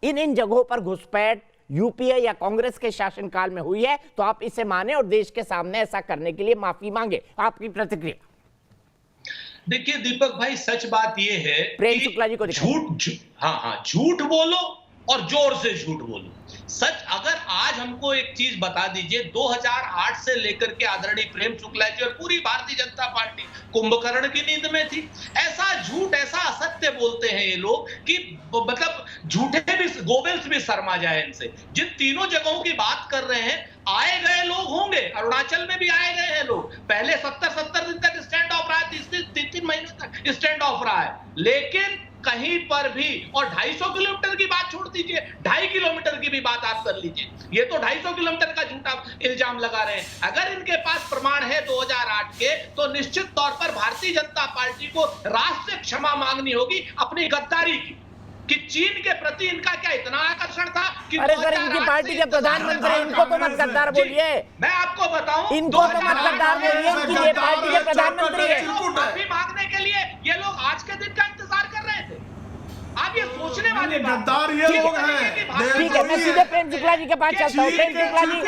इन जगहों पर घुसपैठ यूपीए या कांग्रेस के शासनकाल में हुई है तो आप इसे माने और देश के सामने ऐसा करने के लिए माफी मांगे। आपकी प्रतिक्रिया? देखिए दीपक भाई, सच बात यह है प्रेम शुक्ला जी को झूठ बोलो और जोर से झूठ बोलो। सच, अगर आज हमको एक चीज बता दीजिए, 2008 से लेकर के आदरणीय प्रेम शुक्ला जी और पूरी भारतीय जनता पार्टी कुंभकर्ण की नींद में थी। ऐसा झूठ, ऐसा असत्य बोलते हैं ये लोग कि मतलब झूठे भी, गोबेल्स भी शर्मा जाए इनसे। जिन तीनों जगहों की बात कर रहे हैं, आए गए लोग होंगे, अरुणाचल में भी आए गए हैं लोग। पहले 70 दिन तक स्टैंड ऑफ रहा है, 3 महीने तक स्टैंड ऑफ रहा है, लेकिन कहीं पर भी, और 250 किलोमीटर की बात छोड़ दीजिए, 2.5 किलोमीटर की भी बात आप कर लीजिए, ये तो 250 किलोमीटर का झूठा इल्जाम लगा रहे हैं। अगर इनके पास प्रमाण है 2008 के, तो निश्चित तौर पर भारतीय जनता पार्टी को राष्ट्र से क्षमा मांगनी होगी अपनी गद्दारी की, कि चीन के प्रति इनका क्या इतना आकर्षण था कि अरे सर, इनकी पार्टी के प्रधानमंत्री, इनको तो मत गद्दार बोलिए। मैं आपको बताऊं, इनको तो मत गद्दार बोलिए, इनकी ये पार्टी के प्रधानमंत्री है। माफी मांगने के लिए ये लोग आज के दिन का इंतजार कर रहे थे। आप ये सोचने वाले गद्दार ये लोग हैं। ठीक है, मैं सीधे प्रेम शुक्ला जी के पास चलता हूँ। प्रेम शुक्ला जी,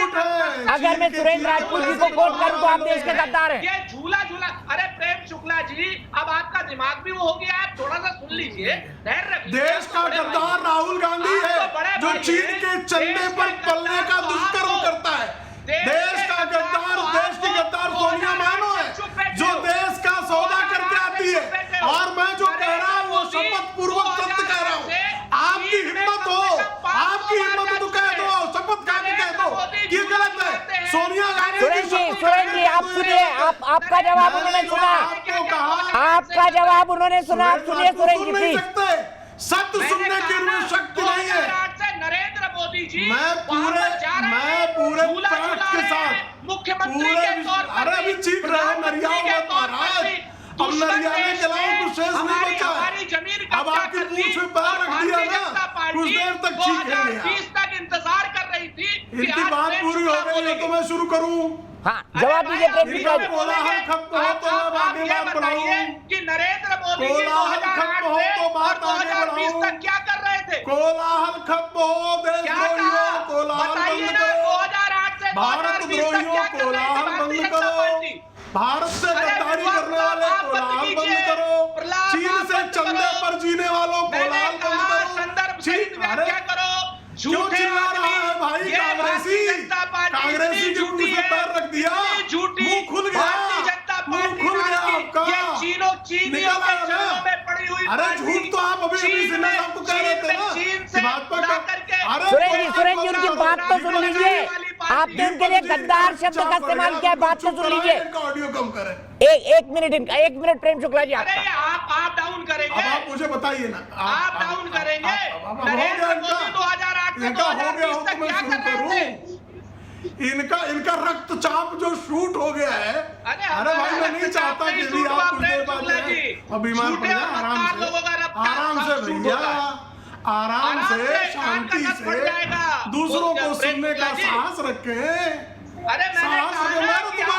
अगर मैं सुरेंद्र राजपूत जी को कोट करूं तो आप देश के गद्दार हैं। ये झूला। अरे प्रेम शुक्ला जी, अब आपका दिमाग भी वो हो गया, आप थोड़ा सा सुन लीजिए, धैर्य रखिए। देश का गद्दार राहुल गांधी है, जो चीन के चंदे पर पलने का दुष्कर्म करता है। देश का गद्दार, देश की गद्दार सोनिया मानो है, जो देश का सौदा करके आती है। और मैं जो कह रहा हूँ वो शपथ पूर्वक सत्य कह रहा हूँ। आपकी हिम्मत हो, आपकी हिम्मत हो तो कह दो, शपथ खा के कह दो ये गलत है। सोनिया गांधी, सुरेंद्र जी आप सुनिए, आपका जवाब उन्होंने सुना, आपका जवाब उन्होंने सुना, आप सुनिए सुरेंद्र जी प्लीज। सत्य सुनने की उनमें शक्ति नहीं है। नरेंद्र मोदी जी मैं पूरे फैक्ट के साथ मुख्यमंत्री के तौर पर, अरे अभी चीख रहे हैं नरिया महाराज, अब नरियाने के अलावा कुछ शेष नहीं बचा। अब आपकी पूंछ में पैर रख दिया ना, कुछ देर तक चीखेंगे। 2020 तक इंतजार कर रही थी इनकी बात पूरी हो गई है तो मैं शुरू करूं। हाँ, जवाब दीजिए प्रेम शुक्ला जी। कोलाहल खत्म हो तो मैं आगे बात बढ़ाऊं। कि नरेंद्र मोदी जी कोलाहल खत्म हो तो बात आगे 2020 तक क्या कर रहे थे? कोलाहल खत्म हो, देशद्रोहियों कोलाहल बंद करो, 2008 से भारत द्रोहियों कोलाहल बंद करो, भारत से गद्दारी करने वाले कोलाहल बंद करो, चीन से चंदे पर जीने वालों कोलाहल बंद करो। क्या करो? क्यों चिल्ला रहा है भाई कांग्रेसी? कांग्रेसी के मुंह से पैर रख दिया, मुंह खुल गया, मुंह खुल गया आपका। निकल आया में पड़ी हुई। अरे झूठ तो आप अभी सिन्हा साहब को कह रहे थे ना, भाजपा का। सुरेंद्र जी उनकी बात तो सुन लीजिए, आपने उनके लिए गद्दार शब्द का इस्तेमाल किया, बात तो सुन लीजिए। ऑडियो कम करें। एक मिनट प्रेम शुक्ला जी, आप डाउन करेंगे। अब आप मुझे बताइए ना, आप डाउन करेंगे। नरेंद्र मोदी 2008 से 2020 तक क्या कर रहे थे? इनका रक्तचाप जो शूट हो गया है। अरे भाई मैं नहीं चाहता कि भी आप कुछ देर बाद अब बीमार पड़ जाए। आराम से भैया, आराम से, शांति से दूसरों को सुनने का साहस रखें। मैं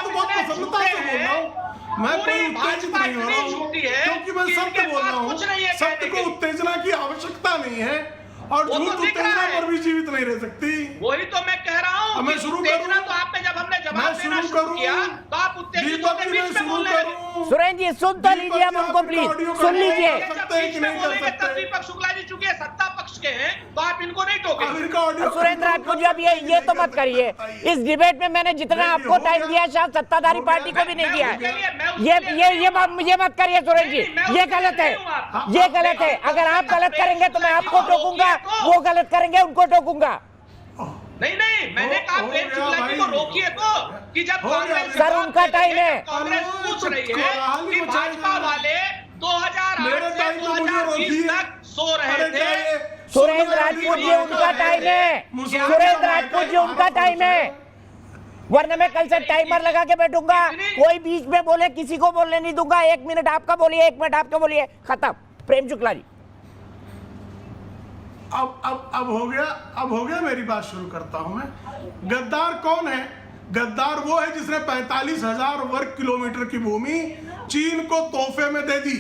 तो बहुत प्रसन्नता से बोल रहा हूँ, मैं कोई उत्तेजित नहीं हो रहा हूँ, क्योंकि मैं सत्य बोल रहा हूँ। सत्य को उत्तेजना की आवश्यकता नहीं है। और वो झूठ तो दिख रहा उत्तेजना है। पर भी जीवित नहीं रह सकती। वही तो मैं कह रहा हूँ। मैं शुरू उत्तेजना करूं? तो आपने जब हमने मैं जवाब देना शुरू शुरू करूं? किया तो आप उत्तेजितों दीपक के जी, बीच मैं में शुरू बोलने लगे। करूं? सुरेंद्र जी सुन तो लीजिए हम उनको, प्लीज सुन लीजिए। बीच में बोलेंगे तब दीपक शुक्ला जी चूंकि सत्ता पक्ष के हैं तो आप इनको नहीं टोकेंगे। सुरेंद्र राजपूत जी अब ये तो मत करिए। इस डिबेट में मैंने जितना आपको टाइम दिया शायद सत्ताधारी पार्टी को भी नहीं दिया है। ये मत करिए सुरेंद्र जी, ये गलत है, ये गलत है। अगर आप गलत करेंगे तो मैं आपको टोकूंगा, वो गलत करेंगे उनको टोकूंगा। नहीं, मैंने कहा प्रेम शुक्ला जी को रोकिए तो कि जब कांग्रेस सर उनका टाइम है। कांग्रेस पूछ रही है कि भाजपा वाले 2008 से 2020 तक सो रहे थे। सुरेंद्र राजपूत जी उनका टाइम है, सुरेंद्र राजपूत जी उनका टाइम है, वरना मैं कल से टाइमर लगा के बैठूंगा। कोई बीच में बोले किसी को बोलने नहीं दूंगा। 1 मिनट आपका बोलिए, 1 मिनट आपका बोलिए, खत्म। प्रेम शुक्ला जी अब हो गया मेरी बात शुरू करता हूं मैं। गद्दार कौन है? गद्दार वो है जिसने 45,000 वर्ग किलोमीटर की भूमि चीन को तोहफे में दे दी।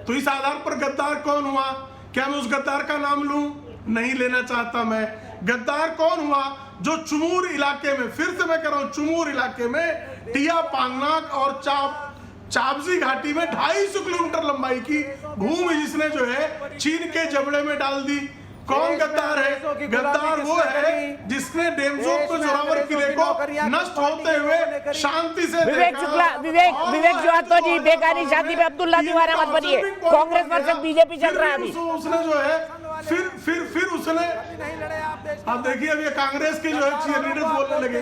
तो इस आधार पर गद्दार कौन हुआ? क्या मैं उस गद्दार का नाम लूं? नहीं लेना चाहता मैं। गद्दार कौन हुआ? जो चुमूर इलाके में, फिर से मैं कह रहा हूं, चुमूर इलाके में टिया पांगनाक और चाबजी घाटी में 250 किलोमीटर लंबाई की भूमि जिसने जो है चीन के जबड़े में डाल दी। कौन गद्दार है? गद्दार वो है जिसने डेमजोग में जोरावर किले को नष्ट होते हुए शांति से विवेक शुक्ला, विवेक जोहातो जी, बेगानी शादी में अब्दुल्ला दीवाना मत बनिए। कांग्रेस वर्सेस बीजेपी चल रहा है अभी। उसने जो है फिर उसने, अब देखिए अब ये कांग्रेस के जो है चीयरलीडर्स बोलने लगे।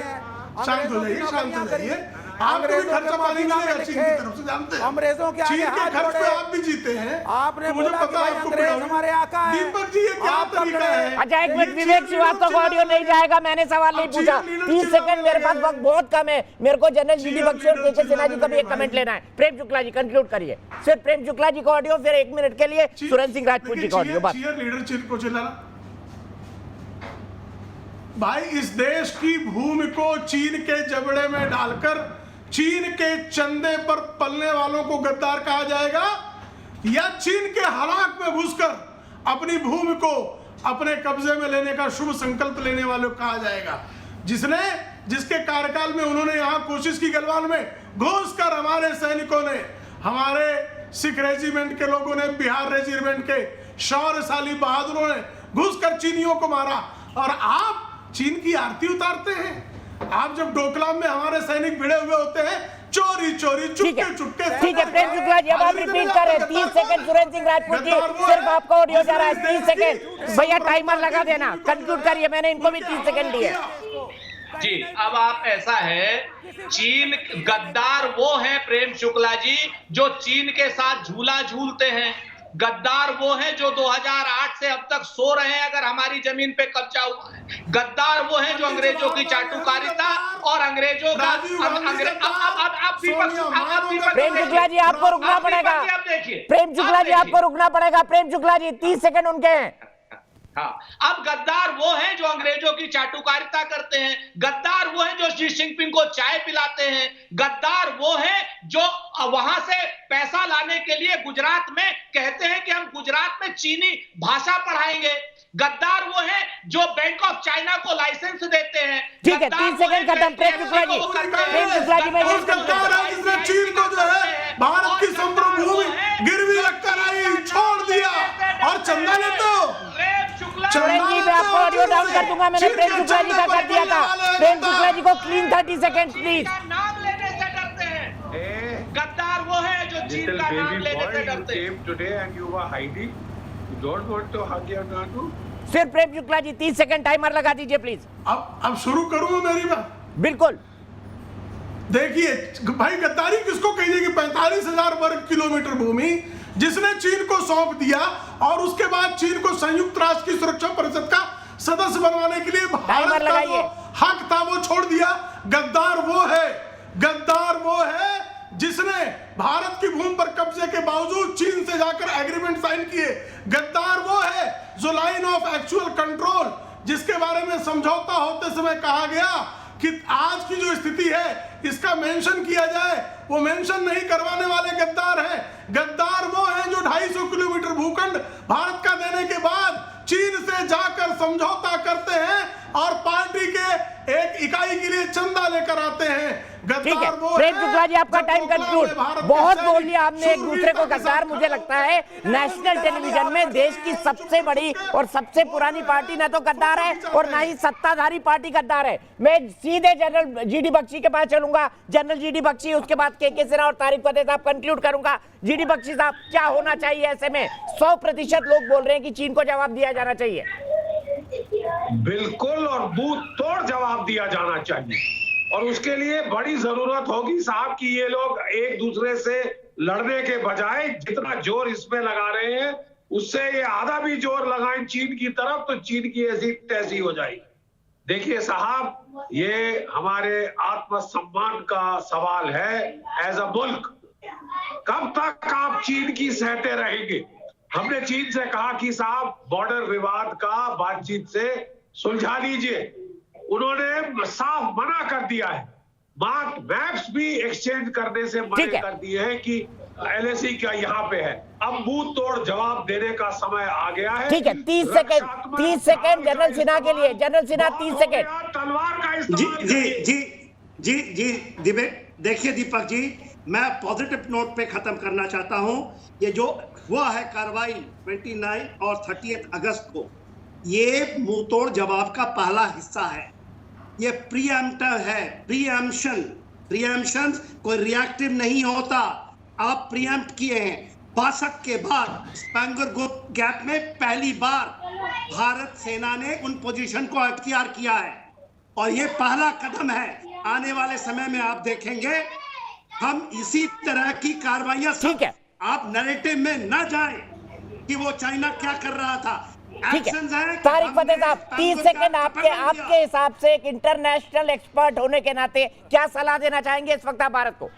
शांत हो जाइए, शांत हो जाइए। आपको भी खर्चा पानी मिलेगा चीन की तरफ से, जानते हैं अंग्रेजों के चीन के खर्च पे आप भी जीते हैं। आपने मुझे बोला पता है आपको अंग्रेज हमारे आका है। दीपक जी ये क्या तरीका है? अच्छा 1 मिनट, विवेक श्रीवास्तव का ऑडियो नहीं जाएगा, मैंने सवाल नहीं पूछा। 30 सेकंड मेरे पास वक्त बहुत कम है। मेरे को जनरल जीडी बख्शी और केके सिन्हा जी का भी एक कमेंट लेना है। प्रेम शुक्ला जी कंक्लूड करिए। सिर्फ प्रेम शुक्ला जी का ऑडियो, फिर 1 मिनट के लिए सुरेंद्र सिंह राजपूत जी का ऑडियो। बस लीडर चीन को चिल्लाना। भाई इस देश की भूमि को चीन के जबड़े में डालकर चीन के चंदे पर पलने वालों को गद्दार कहा जाएगा, या चीन के हलाक में घुसकर अपनी भूमि को अपने कब्जे में लेने का शुभ संकल्प लेने वालों को कहा जाएगा? जिसके कार्यकाल में उन्होंने यहां कोशिश की गलवान में घुसकर हमारे सैनिकों ने, हमारे सिख रेजिमेंट के लोगों ने, बिहार रेजिमेंट के शौर्यशाली बहादुरों ने घुसकर चीनियों को मारा। और आप चीन की आरती उतारते हैं। आप जब डोकलाम में हमारे सैनिक भिड़े हुए होते हैं चोरी चोरी चुपके चुपके। ठीक है प्रेम शुक्ला जी, अब आप रिपीट कर रहे हैं। 30 सेकंड सुरेंद्र सिंह राजपूत जी, सिर्फ आपका ऑडियो जा रहा है। 30 सेकंड भैया, टाइमर लगा देना, कंक्लूड करिए। मैंने इनको भी 30 सेकंड दिए जी। अब आप ऐसा है, चीन गद्दार वो है प्रेम शुक्ला जी जो चीन के साथ झूला झूलते हैं। गद्दार वो है जो 2008 से अब तक सो रहे हैं अगर हमारी जमीन पे कब्जा हुआ है। गद्दार वो है जो अंग्रेजों की चाटुकारिता और अंग्रेजों का प्रेम शुक्ला जी आपको रुकना पड़ेगा। प्रेम शुक्ला जी आपको रुकना पड़ेगा। प्रेम शुक्ला जी 30 सेकंड उनके हैं। हाँ, अब गद्दार वो हैं जो अंग्रेजों की चाटुकारिता करते हैं। गद्दार वो हैं जो शी जिनपिंग को चाय पिलाते हैं। गद्दार वो हैं जो वहां से पैसा लाने के लिए गुजरात में कहते हैं कि हम गुजरात में चीनी भाषा पढ़ाएंगे। गद्दार वो हैं जो बैंक ऑफ चाइना को लाइसेंस देते हैं। ठीक है, 30 सेकंड खत्म। प्रेम शुक्ला जी, प्रेम शुक्ला जी, मैं चीन को जो है भारत की संपूर्ण भूमि गिरवी रखकर आई, छोड़ दिया और चंदा लेते हो। सुरेंद्र जी, मैं आपको ऑडियो डाउन कर दूंगा। मैंने प्रेम शुक्ला जी का कर दिया था। प्रेम शुक्ला जी को क्लीन 30 सेकंड प्लीज। नाम लेने से डरते हैं। गद्दार वो है जो चीन का नाम लेने से डरते हैं। सिर्फ प्रेम शुक्ला जी 30 सेकंड टाइमर लगा दीजिए प्लीज। अब शुरू करूं मेरी बात? बिल्कुल। देखिए भाई, गद्दारी किसको कहिए कि 45,000 वर्ग किलोमीटर भूमि जिसने चीन को सौंप दिया और उसके बाद चीन को संयुक्त राष्ट्र की सुरक्षा परिषद का सदस्य बनवाने के लिए भारत का जो हक था वो छोड़ दिया। गद्दार वो है जिसने भारत की भूमि पर कब्जे के बावजूद चीन से जाकर एग्रीमेंट साइन किए। गद्दार वो है जो लाइन ऑफ एक्चुअल कंट्रोल, जिसके बारे में समझौता होते समय कहा गया कि आज की जो स्थिति है इसका मेंशन किया जाए, वो मेंशन नहीं करवाने वाले गद्दार हैं। गद्दार वो हैं जो 250 किलोमीटर भूखंड भारत का देने के बाद चीन से जाकर जाते हैं। ठीक है प्रेम शुक्ला जी, आपका टाइम कंक्लूड। बहुत बोल लिया हमने एक दूसरे को गद्दार। मुझे लगता है नेशनल टेलीविजन में देश की सबसे बड़ी और सबसे पुरानी पार्टी ना तो गद्दार है और ना ही सत्ताधारी पार्टी गद्दार है। मैं सीधे जनरल जीडी बख्शी के पास चलूंगा। जनरल जीडी बख्शी, उसके बाद के सिन्हा और तारिक फतेह साहब कंक्लूड करूंगा। जीडी बख्शी साहब, क्या होना चाहिए ऐसे में? 100% लोग बोल रहे हैं कि चीन को जवाब दिया जाना चाहिए। बिल्कुल, और बूथ तोड़ जवाब दिया जाना चाहिए। और उसके लिए बड़ी जरूरत होगी साहब कि ये लोग एक दूसरे से लड़ने के बजाय जितना जोर इसमें लगा रहे हैं उससे ये आधा भी जोर लगाएं चीन की तरफ, तो चीन की ऐसी तैसी हो जाएगी। देखिए साहब, ये हमारे आत्मसम्मान का सवाल है एज अ मुल्क। कब तक आप चीन की सहते रहेंगे? हमने चीन से कहा कि साहब बॉर्डर विवाद का बातचीत से सुलझा लीजिए, उन्होंने साफ मना कर दिया है। मैप्स भी एक्सचेंज करने से मना कर दिए हैं कि एलएसी क्या यहाँ पे है। अब मुंह तोड़ जवाब देने का समय आ गया है। ठीक है, 30 सेकंड जनरल सिन्हा के लिए। General Sinha 30 second. तलवार का इस्तेमाल। जी देखिए दीपक जी, मैं पॉजिटिव नोट पे खत्म करना चाहता हूं। ये जो हुआ है कार्रवाई 29 और 30 अगस्त को, ये मुंह तोड़ जवाब का पहला हिस्सा है। ये प्रीएम्प्टिव है। प्रीएम्प्शन कोई रिएक्टिव नहीं होता। आप प्रीएम्प्ट किए हैं। 62 के बाद स्पैंगर गैप में पहली बार भारत सेना ने उन पोजीशन को अख्तियार किया है और ये पहला कदम है। आने वाले समय में आप देखेंगे हम इसी तरह की कार्रवाइयां। ठीक है, आप नैरेटिव में न जाएं कि वो चाइना क्या कर रहा था। ठीक है, तारिक फतेह साहब 30 सेकंड। आपके हिसाब से एक इंटरनेशनल एक्सपर्ट होने के नाते क्या सलाह देना चाहेंगे इस वक्त आप भारत को?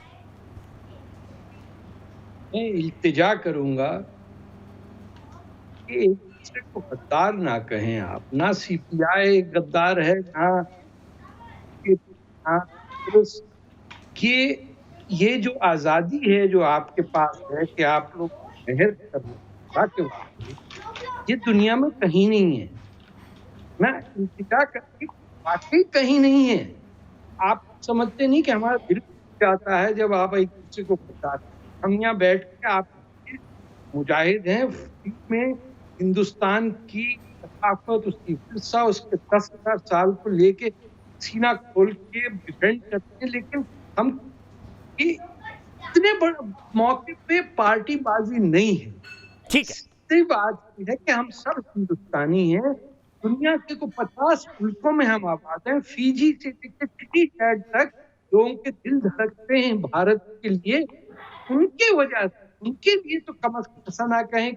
मैं इल्तिजा करूंगा कि एक दूसरे को गद्दार ना कहें आप। ना सीपीआई गद्दार है, ना ये जो आजादी है जो आपके पास है कि आप लोग मेहर कर, ये दुनिया में कहीं नहीं है। मैं इंतजार करके वाकई कहीं नहीं है। आप समझते नहीं कि हमारा दिल जाता है जब आप एक दूसरे को बताते। हम यहाँ बैठ के आप मुजाहिद हैं में हिंदुस्तान की सकाफत, उसकी विरसा, उसके 10,000 साल को लेके सीना खोल के डिफेंड करते हैं। लेकिन हम इतने बड़े मौके पे पार्टीबाजी नहीं है। ठीक है, बात है कि हम सब हिंदुस्तानी हैं। दुनिया के को 50 मुल्कों में हम आबाद हैं। फीजी से लेकर ट्रिनिडैड तक लोगों के दिल धड़कते हैं भारत के लिए। उनकी वजह से, उनके लिए तो कम अज कम ऐसा ना कहें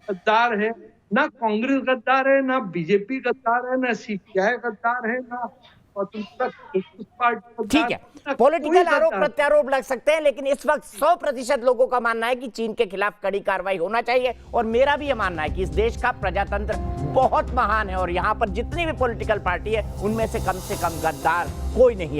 गद्दार है। ना कांग्रेस गद्दार है, ना बीजेपी गद्दार है, ना सीपीआई गद्दार है, ना ठीक है, पॉलिटिकल आरोप प्रत्यारोप लग सकते हैं, लेकिन इस वक्त 100% लोगों का मानना है कि चीन के खिलाफ कड़ी कार्रवाई होना चाहिए। और मेरा भी ये मानना है कि इस देश का प्रजातंत्र बहुत महान है और यहाँ पर जितनी भी पॉलिटिकल पार्टी है उनमें से कम गद्दार कोई नहीं है।